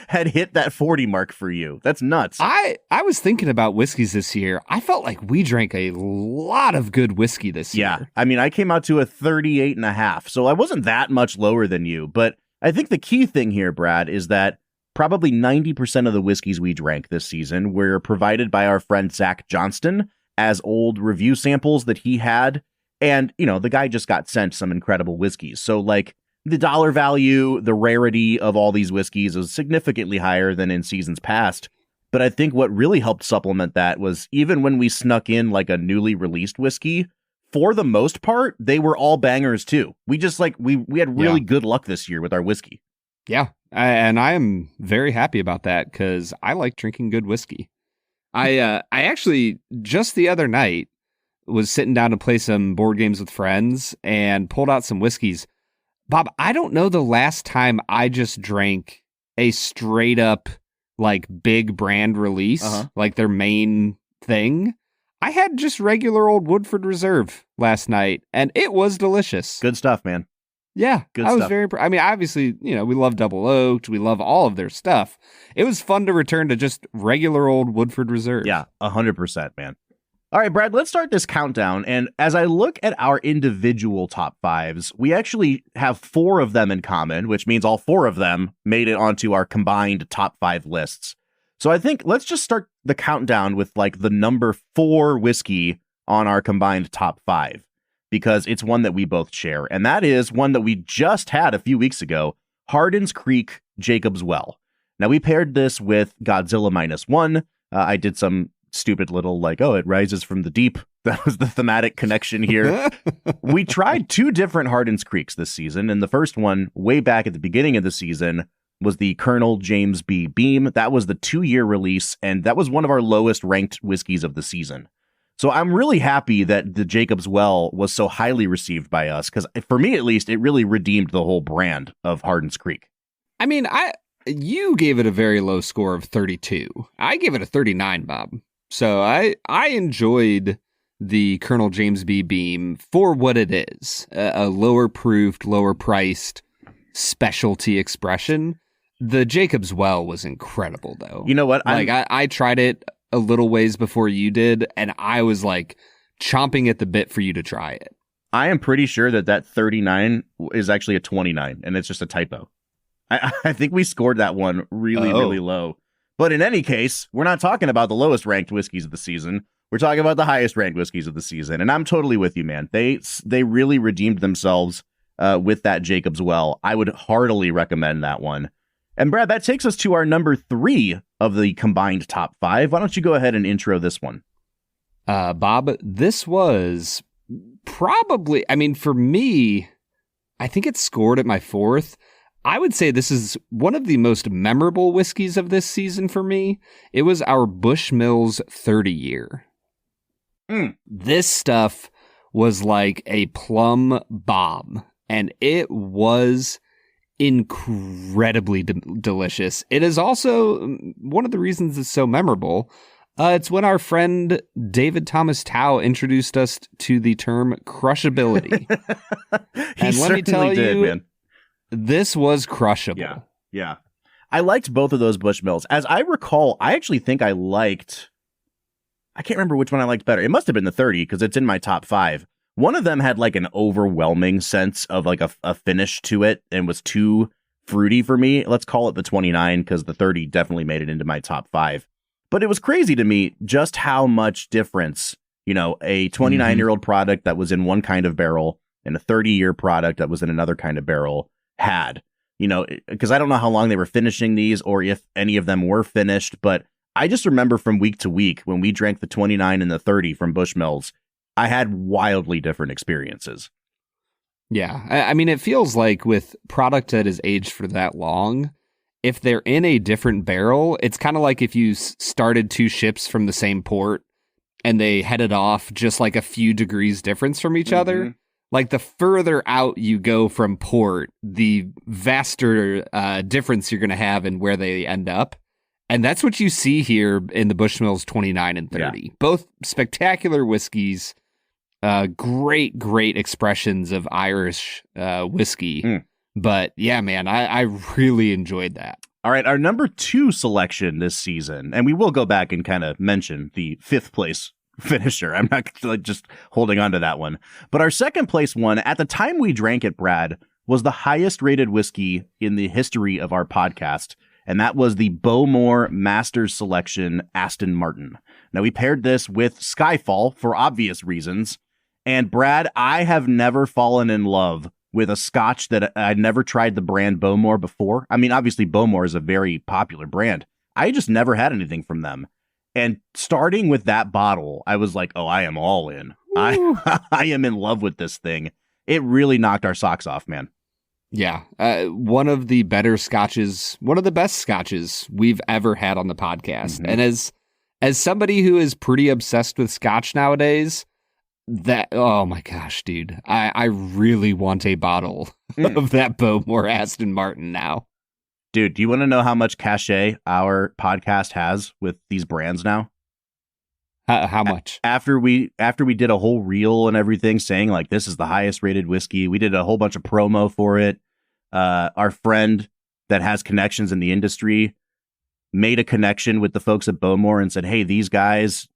had hit that 40 mark for you. That's nuts. I was thinking about whiskeys this year. I felt like we drank a lot of good whiskey this year. Yeah. I mean, I came out to a 38.5, so I wasn't that much lower than you. But I think the key thing here, Brad, is that probably 90% of the whiskeys we drank this season were provided by our friend Zach Johnston as old review samples that he had. And, the guy just got sent some incredible whiskeys. So, like, the dollar value, the rarity of all these whiskeys is significantly higher than in seasons past. But I think what really helped supplement that was even when we snuck in like a newly released whiskey, for the most part, they were all bangers too. We just we had really good luck this year with our whiskey. Yeah. And I am very happy about that because I like drinking good whiskey. I actually just the other night was sitting down to play some board games with friends and pulled out some whiskeys. Bob, I don't know the last time I just drank a straight up like big brand release, like their main thing. I had just regular old Woodford Reserve last night, and it was delicious. Good stuff, man. Yeah, I was very. I mean, obviously, we love Double Oaked, we love all of their stuff. It was fun to return to just regular old Woodford Reserve. Yeah, 100%, man. All right, Brad, let's start this countdown. And as I look at our individual top fives, we actually have 4 of them in common, which means all 4 of them made it onto our combined top 5 lists. So I think let's just start the countdown with like the number 4 whiskey on our combined top 5, because it's one that we both share. And that is one that we just had a few weeks ago, Hardin's Creek Jacob's Well. Now, we paired this with Godzilla -1. I did some stupid little it rises from the deep. That was the thematic connection here. We tried 2 different Hardin's Creeks this season, and the first one, way back at the beginning of the season, was the Colonel James B. Beam. That was the 2-year release, and that was one of our lowest ranked whiskeys of the season. So I'm really happy that the Jacob's Well was so highly received by us, because for me at least, it really redeemed the whole brand of Hardin's Creek. I mean, you gave it a very low score of 32. I gave it a 39, Bob. So I enjoyed the Colonel James B. Beam for what it is, a lower proofed, lower priced specialty expression. The Jacob's Well was incredible, though. You know what? I tried it a little ways before you did, and I was like chomping at the bit for you to try it. I am pretty sure that 39 is actually a 29, and it's just a typo. I think we scored that one really low. But in any case, we're not talking about the lowest ranked whiskeys of the season. We're talking about the highest ranked whiskeys of the season. And I'm totally with you, man. They really redeemed themselves with that Jacob's Well. I would heartily recommend that one. And Brad, that takes us to our number 3 of the combined top 5. Why don't you go ahead and intro this one? Bob, this was probably, for me, I think it scored at my 4th. I would say this is one of the most memorable whiskeys of this season for me. It was our Bushmills 30 year. This stuff was like a plum bomb, and it was incredibly delicious. It is also one of the reasons it's so memorable. It's when our friend David Thomas Tao introduced us to the term crushability. And let me tell you, man. This was crushable. Yeah. I liked both of those Bushmills. As I recall, I actually think I can't remember which one I liked better. It must have been the 30 because it's in my top 5. One of them had like an overwhelming sense of like a finish to it and was too fruity for me. Let's call it the 29 because the 30 definitely made it into my top 5. But it was crazy to me just how much difference, a 29-year-old product that was in one kind of barrel and a 30-year product that was in another kind of barrel had, because I don't know how long they were finishing these or if any of them were finished, but I just remember from week to week when we drank the 29 and the 30 from Bushmills, I had wildly different experiences. Yeah. It feels like with product that is aged for that long, if they're in a different barrel, it's kind of like if you started 2 ships from the same port and they headed off just like a few degrees difference from each other. Like the further out you go from port, the vaster difference you're going to have in where they end up. And that's what you see here in the Bushmills 29 and 30. Yeah. Both spectacular whiskeys, great expressions of Irish whiskey. But yeah, man, I really enjoyed that. All right, our number 2 selection this season, and we will go back and kind of mention the 5th place finisher. I'm not just holding on to that one. But our second place one, at the time we drank it, Brad, was the highest rated whiskey in the history of our podcast. And that was the Bowmore Masters Selection Aston Martin. Now, we paired this with Skyfall for obvious reasons. And Brad, I have never fallen in love with a scotch that I'd never tried the brand Bowmore before. Obviously, Bowmore is a very popular brand. I just never had anything from them. And starting with that bottle, I was like, oh, I am all in. I am in love with this thing. It really knocked our socks off, man. Yeah. One of the better scotches, one of the best scotches we've ever had on the podcast. And as somebody who is pretty obsessed with scotch nowadays, oh my gosh, dude, I really want a bottle of that Bowmore Aston Martin now. Dude, do you want to know how much cachet our podcast has with these brands now? How much? After we did a whole reel and everything saying like this is the highest rated whiskey, we did a whole bunch of promo for it. Our friend that has connections in the industry made a connection with the folks at Bowmore and said, hey, these guys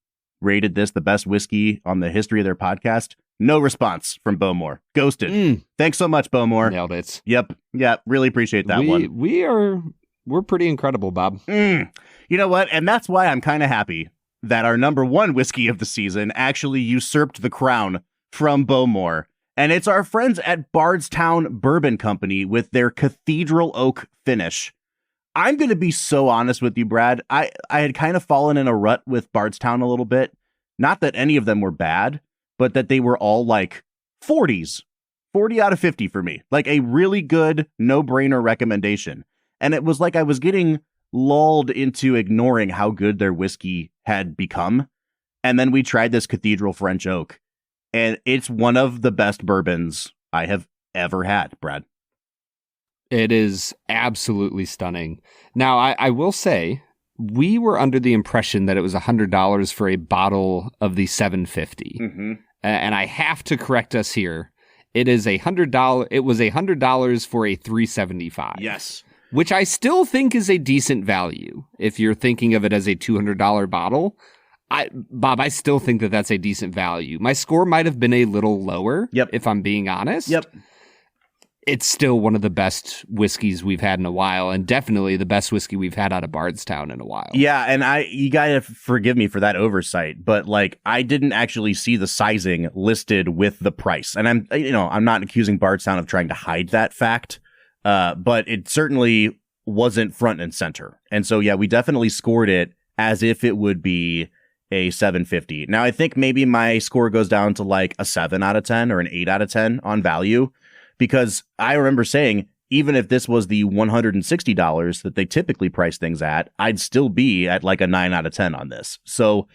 rated this the best whiskey on the history of their podcast. No response from Bowmore. Ghosted. Thanks so much, Bowmore. Nailed it. Yep. Yeah. Really appreciate that one. We're pretty incredible, Bob. You know what? And that's why I'm kind of happy that our number one whiskey of the season actually usurped the crown from Bowmore. And it's our friends at Bardstown Bourbon Company with their Cathedral Oak finish. I'm going to be so honest with you, Brad. I had kind of fallen in a rut with Bardstown a little bit. Not that any of them were bad, but that they were all like 40s, 40 out of 50 for me. Like a really good no-brainer recommendation. And it was like I was getting lulled into ignoring how good their whiskey had become. And then we tried this Cathedral French Oak. And it's one of the best bourbons I have ever had, Brad. It is absolutely stunning. Now, I will say, we were under the impression that it was $100 for a bottle of the 750. And I have to correct us here. It is $100. It was $100 for a 375. Yes. Which I still think is a decent value. If you're thinking of it as a $200 bottle, Bob, I still think that that's a decent value. My score might have been a little lower, if I'm being honest. Yep. It's still one of the best whiskeys we've had in a while, and definitely the best whiskey we've had out of Bardstown in a while. Yeah, and you gotta forgive me for that oversight, but like I didn't actually see the sizing listed with the price, and I'm not accusing Bardstown of trying to hide that fact, but it certainly wasn't front and center, and so yeah, we definitely scored it as if it would be a 750. Now I think maybe my score goes down to like a 7 out of 10 or an 8 out of 10 on value. Because I remember saying, even if this was the $160 that they typically price things at, I'd still be at like a 9 out of 10 on this. So,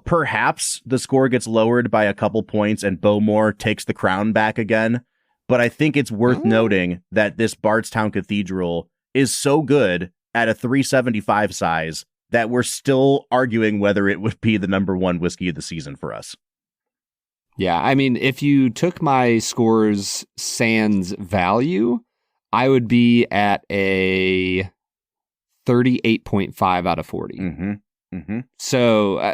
perhaps the score gets lowered by a couple points and Bowmore takes the crown back again. But I think it's worth noting that this Bardstown Cathedral is so good at a 375 size that we're still arguing whether it would be the number one whiskey of the season for us. Yeah, I mean, if you took my scores sans value, I would be at a 38.5 out of 40. So,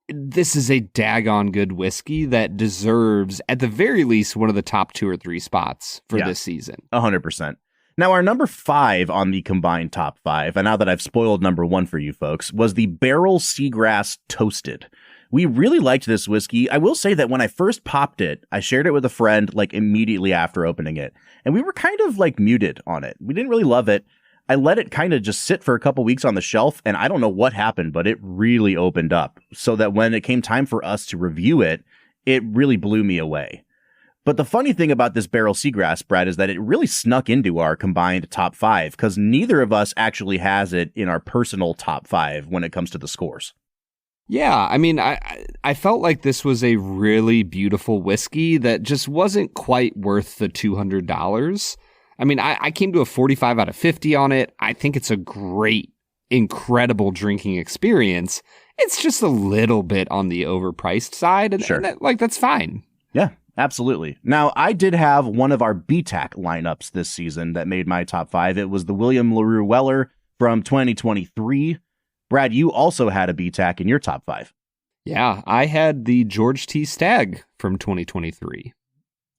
this is a daggone good whiskey that deserves, at the very least, one of the top 2 or 3 spots for this season. 100%. Now, our number 5 on the combined top 5, and now that I've spoiled number 1 for you folks, was the Barrel Seagrass Toasted. We really liked this whiskey. I will say that when I first popped it, I shared it with a friend like immediately after opening it. And we were kind of like muted on it. We didn't really love it. I let it kind of just sit for a couple weeks on the shelf. And I don't know what happened, but it really opened up so that when it came time for us to review it, it really blew me away. But the funny thing about this Barrel Seagrass, Brad, is that it really snuck into our combined top 5 because neither of us actually has it in our personal top 5 when it comes to the scores. Yeah, I mean, I felt like this was a really beautiful whiskey that just wasn't quite worth the $200. I mean, I came to a 45 out of 50 on it. I think it's a great, incredible drinking experience. It's just a little bit on the overpriced side, and, sure. and that's fine. Yeah, absolutely. Now, I did have one of our BTAC lineups this season that made my top 5. It was the William LaRue Weller from 2023. Brad, you also had a BTAC in your top 5. Yeah, I had the George T. Stagg from 2023.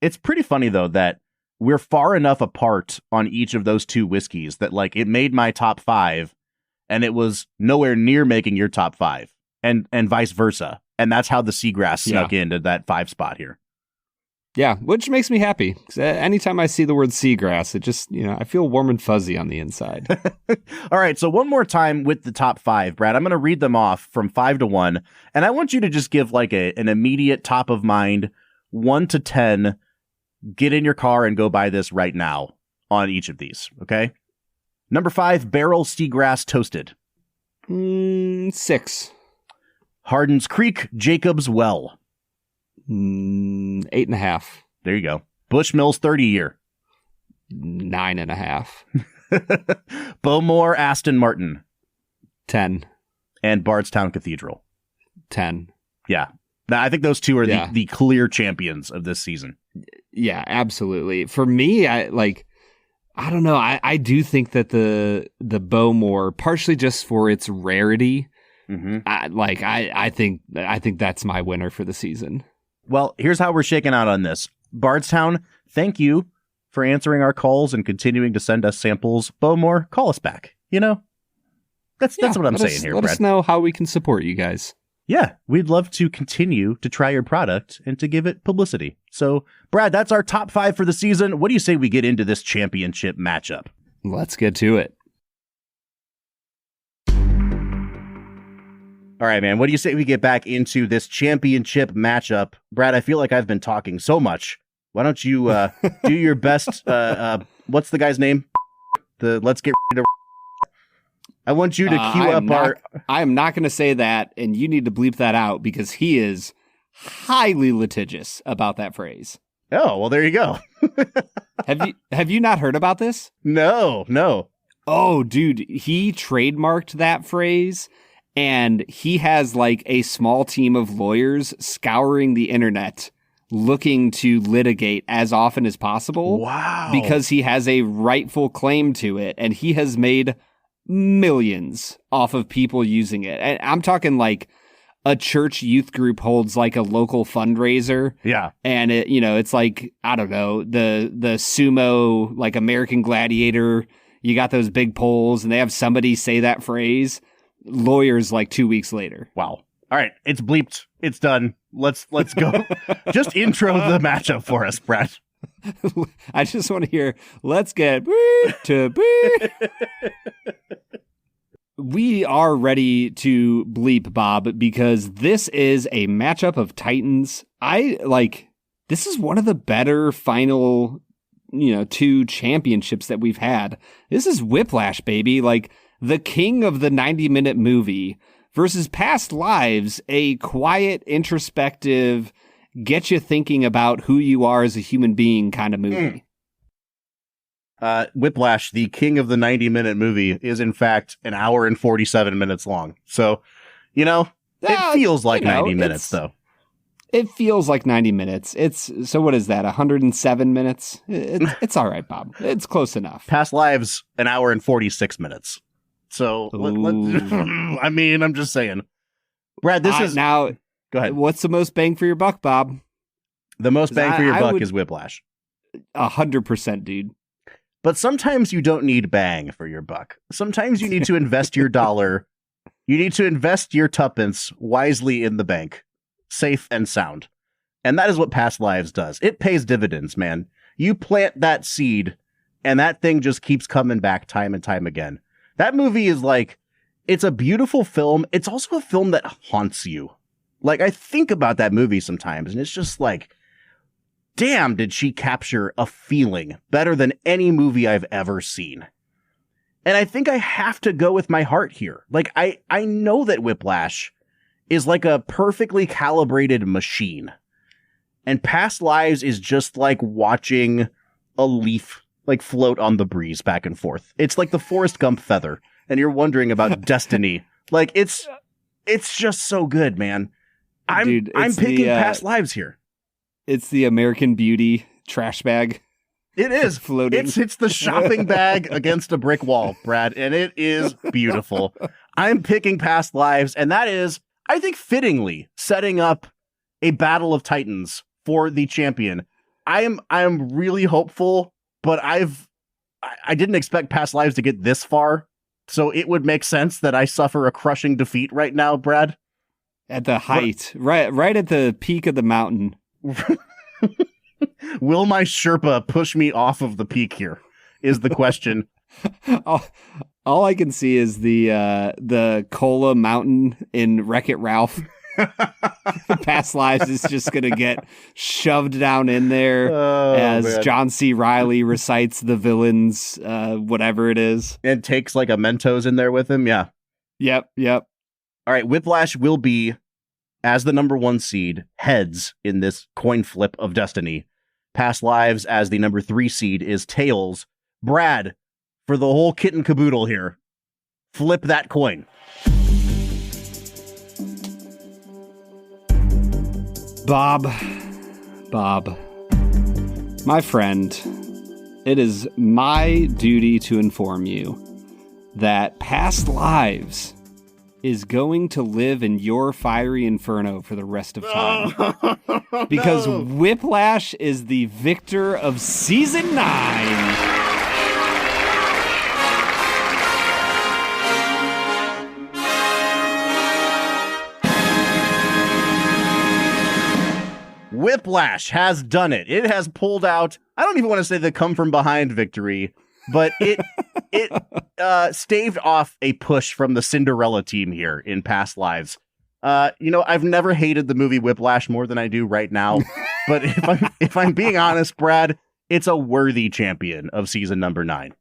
It's pretty funny, though, that we're far enough apart on each of those 2 whiskeys that, like, it made my top 5, and it was nowhere near making your top 5, and vice versa. And that's how the Seagrass snuck into that 5 spot here. Yeah, which makes me happy. 'Cause anytime I see the word seagrass, it just, I feel warm and fuzzy on the inside. All right, so one more time with the top 5, Brad. I'm going to read them off from 5 to 1, and I want you to just give like an immediate top of mind 1 to 10. Get in your car and go buy this right now on each of these, okay? Number 5, Barrel Seagrass Toasted. 6. Hardin's Creek Jacob's Well. 8.5. There you go. Bushmills 30 Year. 9.5. Bowmore Aston Martin. 10. And Bardstown Cathedral. 10. Yeah. Now, I think those two are Yeah. the clear champions of this season. Yeah, absolutely. For me, I don't know. I do think that the Bowmore, partially just for its rarity, Mm-hmm. I think that's my winner for the season. Well, here's how we're shaking out on this. Bardstown, thank you for answering our calls and continuing to send us samples. Bowmore, call us back. That's what I'm saying here, Let Brad. us know how we can support you guys. Yeah, we'd love to continue to try your product and to give it publicity. So, Brad, that's our top 5 for the season. What do you say we get into this championship matchup? Let's get to it. All right, man. What do you say we get back into this championship matchup? Brad, I feel like I've been talking so much. Why don't you do your best? What's the guy's name? Let's get rid of. I want you to cue up our. I am not going to say that, and you need to bleep that out because he is highly litigious about that phrase. Oh, well, there you go. Have you not heard about this? No. Oh, dude, he trademarked that phrase. And he has like a small team of lawyers scouring the internet looking to litigate as often as possible. Wow. Because he has a rightful claim to it. And he has made millions off of people using it. And I'm talking like a church youth group holds like a local fundraiser. Yeah. And it's like, I don't know, the sumo, like American Gladiator, you got those big poles and they have somebody say that phrase. Lawyers like 2 weeks later. Wow. All right, it's bleeped. It's done. Let's go. Just intro the matchup for us, Brad. I just want to hear, let's get to beep. We are ready to bleep, Bob, because this is a matchup of Titans. This is one of the better final, 2 championships that we've had. This is Whiplash, baby. Like, the king of the 90-minute movie versus Past Lives, a quiet, introspective, get you thinking about who you are as a human being kind of movie. Whiplash, the king of the 90-minute movie, is in fact an hour and 47 minutes long. So, it feels like 90 minutes, though. It feels like 90 minutes. So what is that, 107 minutes? It's all right, Bob. It's close enough. Past Lives, an hour and 46 minutes. So, I'm just saying. Brad, this is... Now, go ahead. What's the most bang for your buck, Bob? The most bang for your buck is Whiplash. 100%, dude. But sometimes you don't need bang for your buck. Sometimes you need to invest your dollar. You need to invest your tuppence wisely in the bank. Safe and sound. And that is what Past Lives does. It pays dividends, man. You plant that seed, and that thing just keeps coming back time and time again. That movie is it's a beautiful film. It's also a film that haunts you. Like, I think about that movie sometimes, and it's just like, damn, did she capture a feeling better than any movie I've ever seen. And I think I have to go with my heart here. Like, I know that Whiplash is like a perfectly calibrated machine. And Past Lives is just like watching a leaf float on the breeze back and forth. It's like the Forrest Gump feather, and you're wondering about destiny. Like, it's just so good, man. I'm picking Past Lives here. It's the American Beauty trash bag. It is floating. It's the shopping bag against a brick wall, Brad, and it is beautiful. I'm picking Past Lives, and that is, I think, fittingly setting up a battle of titans for the champion. I am really hopeful. But I didn't expect Past Lives to get this far, so it would make sense that I suffer a crushing defeat right now, Brad. At the height, right at the peak of the mountain. Will my Sherpa push me off of the peak here? Is the question. All I can see is the Cola Mountain in Wreck-It Ralph. Past Lives is just going to get shoved down in there as John C. Reilly recites the villain's whatever it is. And takes like a Mentos in there with him. Yeah. Yep. All right. Whiplash will be, as the number 1 seed, heads in this coin flip of destiny. Past Lives as the number 3 seed is tails. Brad, for the whole kit and caboodle here, flip that coin. Bob, my friend, it is my duty to inform you that Past Lives is going to live in your fiery inferno for the rest of time. Because Whiplash is the victor of season 9. Whiplash has done it. It has pulled out, I don't even want to say the come from behind victory, but it staved off a push from the Cinderella team here in Past Lives. I've never hated the movie Whiplash more than I do right now, but if I'm being honest, Brad, it's a worthy champion of season number 9.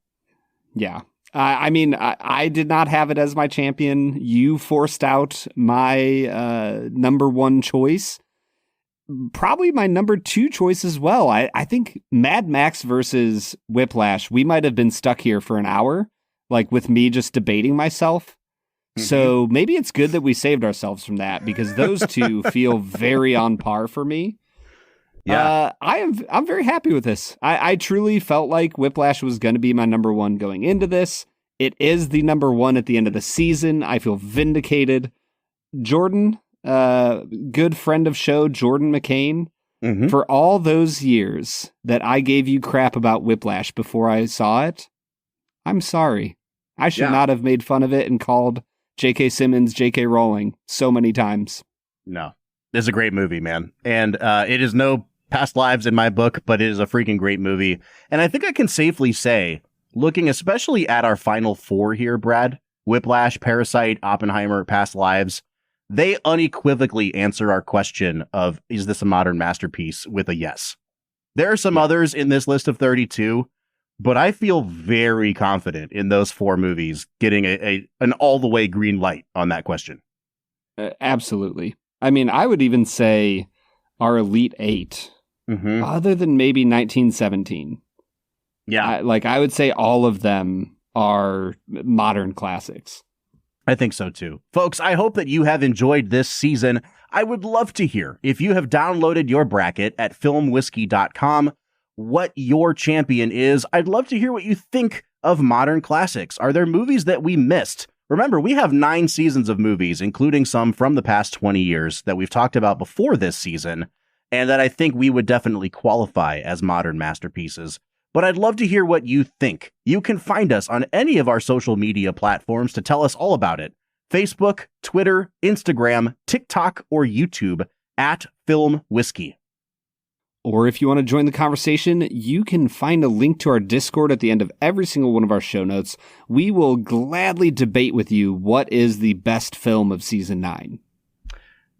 Yeah. I did not have it as my champion. You forced out my number 1 choice. Probably my number 2 choice as well. I think Mad Max versus Whiplash, we might have been stuck here for an hour, like with me just debating myself. Mm-hmm. So maybe it's good that we saved ourselves from that, because those two feel very on par for me. Yeah, I'm very happy with this. I truly felt like Whiplash was going to be my number 1 going into this. It is the number 1 at the end of the season. I feel vindicated. Jordan, good friend of show, Jordan McCain, for all those years that I gave you crap about Whiplash before I saw it, I'm sorry. I should not have made fun of it and called J.K. Simmons J.K. Rowling so many times. No, it's a great movie, man. And it is no Past Lives in my book, but it is a freaking great movie. And I think I can safely say, looking especially at our final 4 here, Brad, Whiplash, Parasite, Oppenheimer, Past Lives, they unequivocally answer our question of, is this a modern masterpiece, with a yes. There are some others in this list of 32, but I feel very confident in those 4 movies getting an all the way green light on that question. Absolutely. I mean, I would even say our Elite 8, other than maybe 1917. Yeah. I would say all of them are modern classics. I think so too. Folks, I hope that you have enjoyed this season. I would love to hear, if you have downloaded your bracket at filmwhiskey.com, what your champion is. I'd love to hear what you think of modern classics. Are there movies that we missed? Remember, we have 9 seasons of movies, including some from the past 20 years that we've talked about before this season, and that I think we would definitely qualify as modern masterpieces. But I'd love to hear what you think. You can find us on any of our social media platforms to tell us all about it. Facebook, Twitter, Instagram, TikTok, or YouTube at Film Whiskey. Or if you want to join the conversation, you can find a link to our Discord at the end of every single one of our show notes. We will gladly debate with you what is the best film of season 9.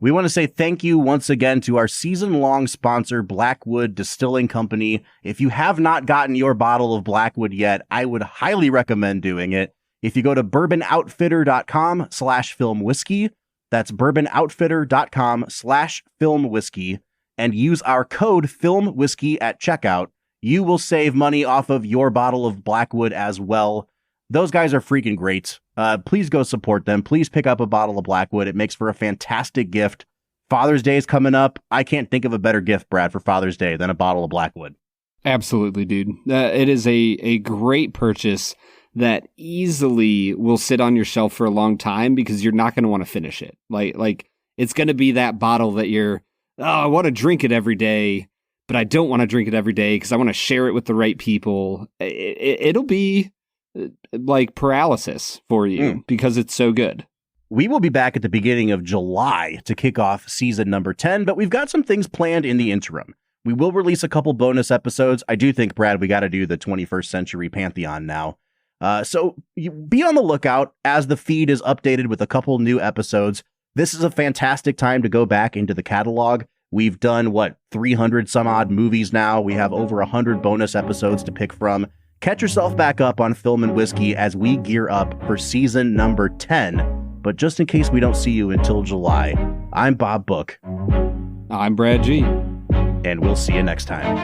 We want to say thank you once again to our season-long sponsor, Blackwood Distilling Company. If you have not gotten your bottle of Blackwood yet, I would highly recommend doing it. If you go to bourbonoutfitter.com/filmwhiskey, that's bourbonoutfitter.com/filmwhiskey, and use our code FILMWHISKEY at checkout, you will save money off of your bottle of Blackwood as well. Those guys are freaking great. Please go support them. Please pick up a bottle of Blackwood. It makes for a fantastic gift. Father's Day is coming up. I can't think of a better gift, Brad, for Father's Day than a bottle of Blackwood. Absolutely, dude. It is a great purchase that easily will sit on your shelf for a long time because you're not going to want to finish it. Like it's going to be that bottle that I want to drink it every day, but I don't want to drink it every day because I want to share it with the right people. It'll be like paralysis for you because it's so good. We will be back at the beginning of July to kick off season number 10, but we've got some things planned in the interim. We will release a couple bonus episodes. I do think, Brad, we got to do the 21st Century Pantheon now. So be on the lookout as the feed is updated with a couple new episodes. This is a fantastic time to go back into the catalog. We've done, 300 some odd movies now. We have over 100 bonus episodes to pick from. Catch yourself back up on Film and Whiskey as we gear up for season number 10. But just in case we don't see you until July, I'm Bob Book. I'm Brad G. And we'll see you next time.